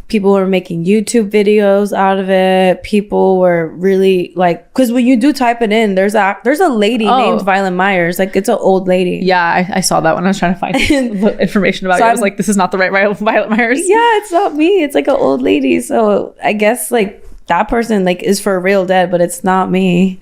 people were making YouTube videos out of it. People were really like, because when you do type it in, there's a lady named Violet Myers. Like it's an old lady. Yeah, I saw that when I was trying to find information about it. I was like, this is not the right Violet Myers. Yeah, it's not me. It's like an old lady. So I guess like that person like is for real dead, but it's not me.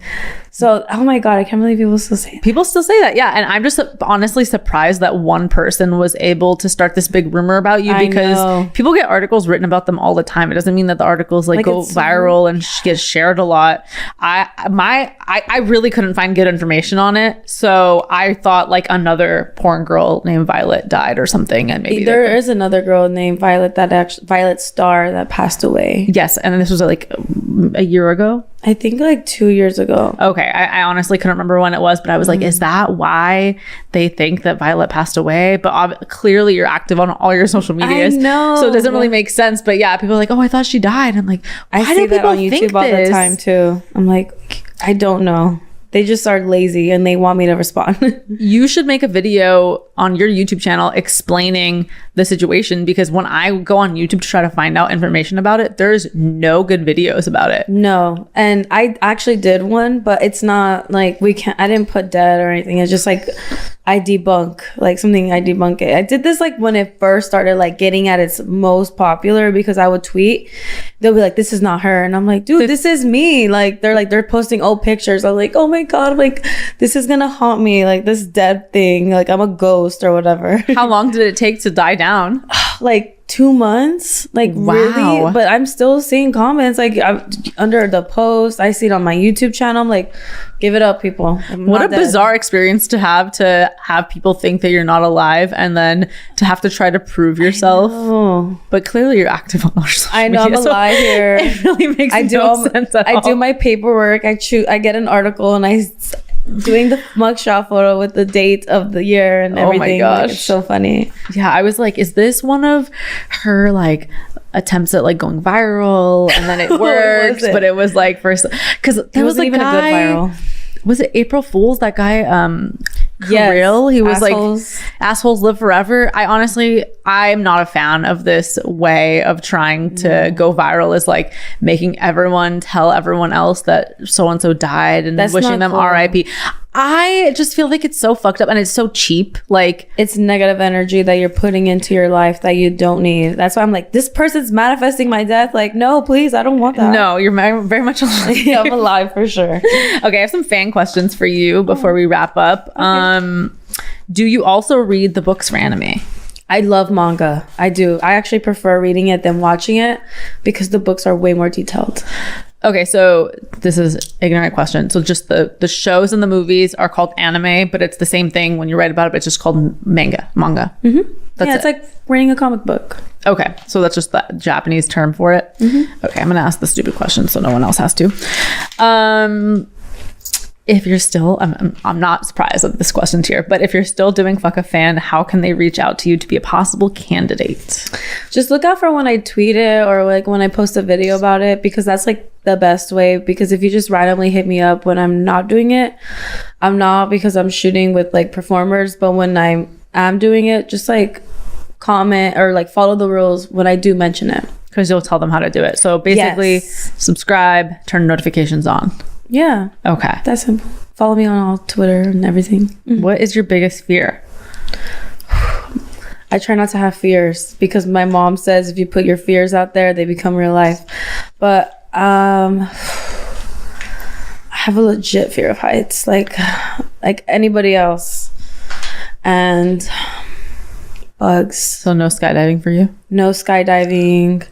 So, oh my God, I can't believe people still say that. People still say that, yeah. And I'm just honestly surprised that one person was able to start this big rumor about you, because people get articles written about them all the time. It doesn't mean that the articles like go viral and get shared a lot. I really couldn't find good information on it. So I thought like another porn girl named Violet died or something. And maybe there is another girl named Violet Violet Starr that passed away. Yes. And this was like a year ago. I think like 2 years ago. Okay. I honestly couldn't remember when it was, but I was like, is that why they think that Violet passed away? But clearly you're active on all your social medias. I know. So it doesn't really make sense. But yeah, people are like, oh, I thought she died. I'm like, why I see that on YouTube all the time too. I'm like, I don't know. They just are lazy and they want me to respond. You should make a video on your YouTube channel explaining the situation, because when I go on YouTube to try to find out information about it, there's no good videos about it. No. And I actually did one, but it's not like I didn't put dead or anything. It's just like I debunk it. I did this like when it first started like getting at its most popular, because I would tweet, they'll be like, this is not her, and I'm like, dude, this is me. Like they're posting old pictures. I'm like, oh my god, like this is gonna haunt me, like this dead thing, like I'm a ghost or whatever. How long did it take to die down? Like 2 months, like Wow. really, but I'm still seeing comments like under the post. I see it on my YouTube channel. I'm like, give it up, people. What a bizarre experience to have people think that you're not alive, and then to have to try to prove yourself. But clearly you're active on our social I know media, I'm so alive here. It really makes no sense at all. I do my paperwork. I get an article, and doing the mugshot photo with the date of the year and everything. Oh my gosh. Like, it's so funny. Yeah, I was like, is this one of her like attempts at like going viral, and then it worked, but it was like first, because there was like even a good viral. Was it April Fool's? That guy, Yes. Kirill, he was Assholes. like, assholes live forever. I'm not a fan of this way of trying to go viral, is like making everyone tell everyone else that so and so died and That's wishing not them cool. RIP. I just feel like it's so fucked up and it's so cheap. Like, It's negative energy that you're putting into your life that you don't need. That's why I'm like, this person's manifesting my death. Like, no, please, I don't want that. no, you're very much alive. Yeah, I'm alive for sure. Okay, I have some fan questions for you before we wrap up. Do you also read the books for anime? I love manga. I do. I actually prefer reading it than watching it because the books are way more detailed. Okay, so this is ignorant question. So just the shows and the movies are called anime, but it's the same thing when you write about it, but it's just called manga. Mm-hmm. It's like reading a comic book. Okay, so that's just the Japanese term for it. Okay, I'm gonna ask the stupid question so no one else has to. If you're still, I'm not surprised at this question's here, but if you're still doing Fuck a Fan, how can they reach out to you to be a possible candidate? Just look out for when I tweet it or like when I post a video about it, because that's like the best way. Because if you just randomly hit me up when I'm not doing it, I'm not, because I'm shooting with like performers, but when I am doing it, just like comment or like follow the rules when I do mention it. Because you'll tell them how to do it. So basically, subscribe, turn notifications on. Yeah. Okay. That's simple. Follow me on all Twitter and everything. What is your biggest fear? I try not to have fears because my mom says if you put your fears out there, they become real life. But I have a legit fear of heights, like anybody else. And bugs. So no skydiving for you? No skydiving.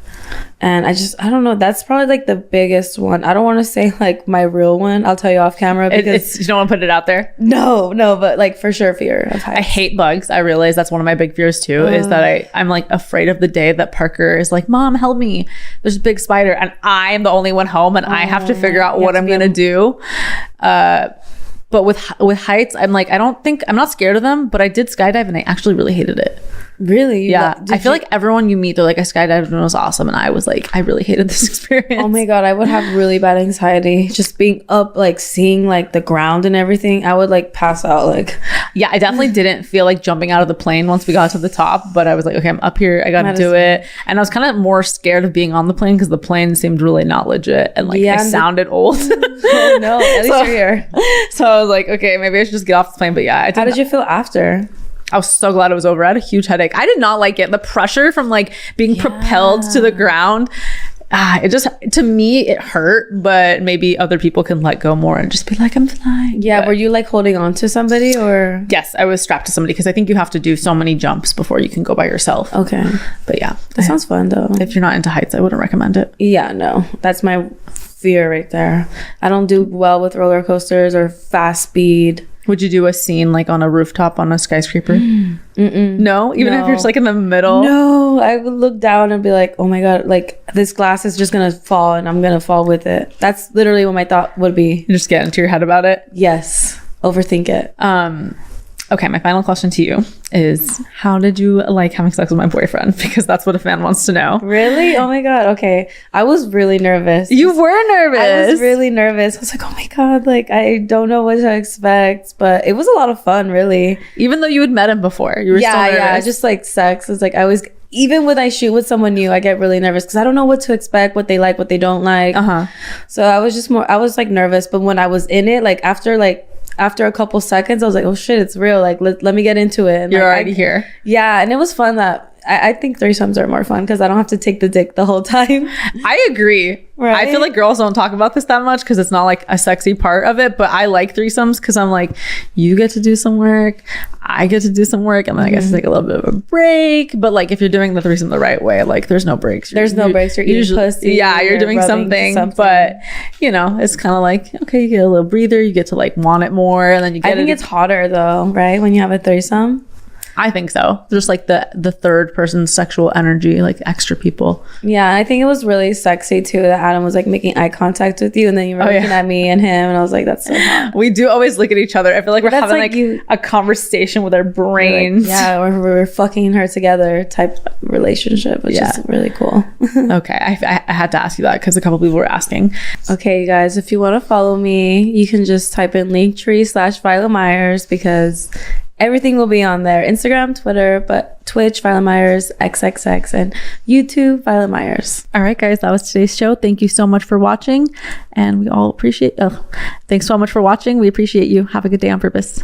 And I don't know. That's probably like the biggest one. I don't want to say like my real one. I'll tell you off camera because you don't want to put it out there. No, but like for sure fear of heights. I hate bugs. I realize that's one of my big fears too, is that I'm like afraid of the day that Parker is like, Mom, help me. There's a big spider and I'm the only one home and I have to figure out what I'm going to do. But with heights, I'm like, I'm not scared of them, but I did skydive and I actually really hated it. Really? Yeah. I feel like everyone you meet, they're like, I skydived and it was awesome. And I was like, I really hated this experience. Oh my God, I would have really bad anxiety. Just being up, like seeing like the ground and everything. I would like pass out. Like, yeah, I definitely didn't feel like jumping out of the plane once we got to the top, but I was like, okay, I'm up here. I got to do it. And I was kind of more scared of being on the plane because the plane seemed really not legit. And like, I sounded old. Oh no, at least you're here. So I was like, okay, maybe I should just get off the plane. But yeah, how did you feel after? I was so glad it was over. I had a huge headache. I did not like it. The pressure from like being propelled to the ground. It just, to me, it hurt, but maybe other people can let go more and just be like, I'm flying. Yeah. But were you like holding on to somebody or? yes, I was strapped to somebody because I think you have to do so many jumps before you can go by yourself. Okay. But yeah, That sounds fun though. if you're not into heights, I wouldn't recommend it. Yeah, no, that's my fear right there. I don't do well with roller coasters or fast speed. Would you do a scene like on a rooftop on a skyscraper? No? Even if you're just like in the middle? No, I would look down and be like, oh my God, like this glass is just gonna fall and I'm gonna fall with it. That's literally what my thought would be. You just get into your head about it? Yes. Overthink it. Okay, my final question to you is, how did you like having sex with my boyfriend? Because that's what a fan wants to know. Really? Oh my God. Okay. I was really nervous. You were nervous. I was really nervous. I was like, oh my God, like I don't know what to expect, but it was a lot of fun, really. Even though you had met him before, you were still nervous. Yeah. Just like sex. It's like I always, even when I shoot with someone new, I get really nervous because I don't know what to expect, what they like, what they don't like. So I was like nervous. But when I was in it, like after like after a couple seconds, I was like, oh shit, it's real. Like, let me get into it. And You're like, already here. Yeah, and it was fun that I think threesomes are more fun because I don't have to take the dick the whole time. I agree. Right? I feel like girls don't talk about this that much because it's not like a sexy part of it, but I like threesomes because I'm like, you get to do some work, I get to do some work, and then I get to take a little bit of a break. But like if you're doing the threesome the right way, like there's no breaks. There's no breaks. You're eating pussy. Yeah, you're doing something, but you know, it's kind of like, okay, you get a little breather, you get to like want it more, and then you get I think it's hotter though, right? When you have a threesome. I think so. There's like the third person sexual energy, like extra people. Yeah, I think it was really sexy too that Adam was like making eye contact with you, and then you were looking at me and him, and I was like, that's so hot. We do always look at each other. I feel like we're That's having like a conversation with our brains. Like, yeah, we're fucking her together type relationship, which is really cool. Okay, I had to ask you that because a couple people were asking. Okay, you guys, if you want to follow me, you can just type in Linktree/Viola Myers because everything will be on there. Instagram, Twitter, but Twitch, Viola Myers, XXX, and YouTube, Viola Myers. All right, guys, that was today's show. Thank you so much for watching, and we all appreciate. Thanks so much for watching. We appreciate you. Have a good day on purpose.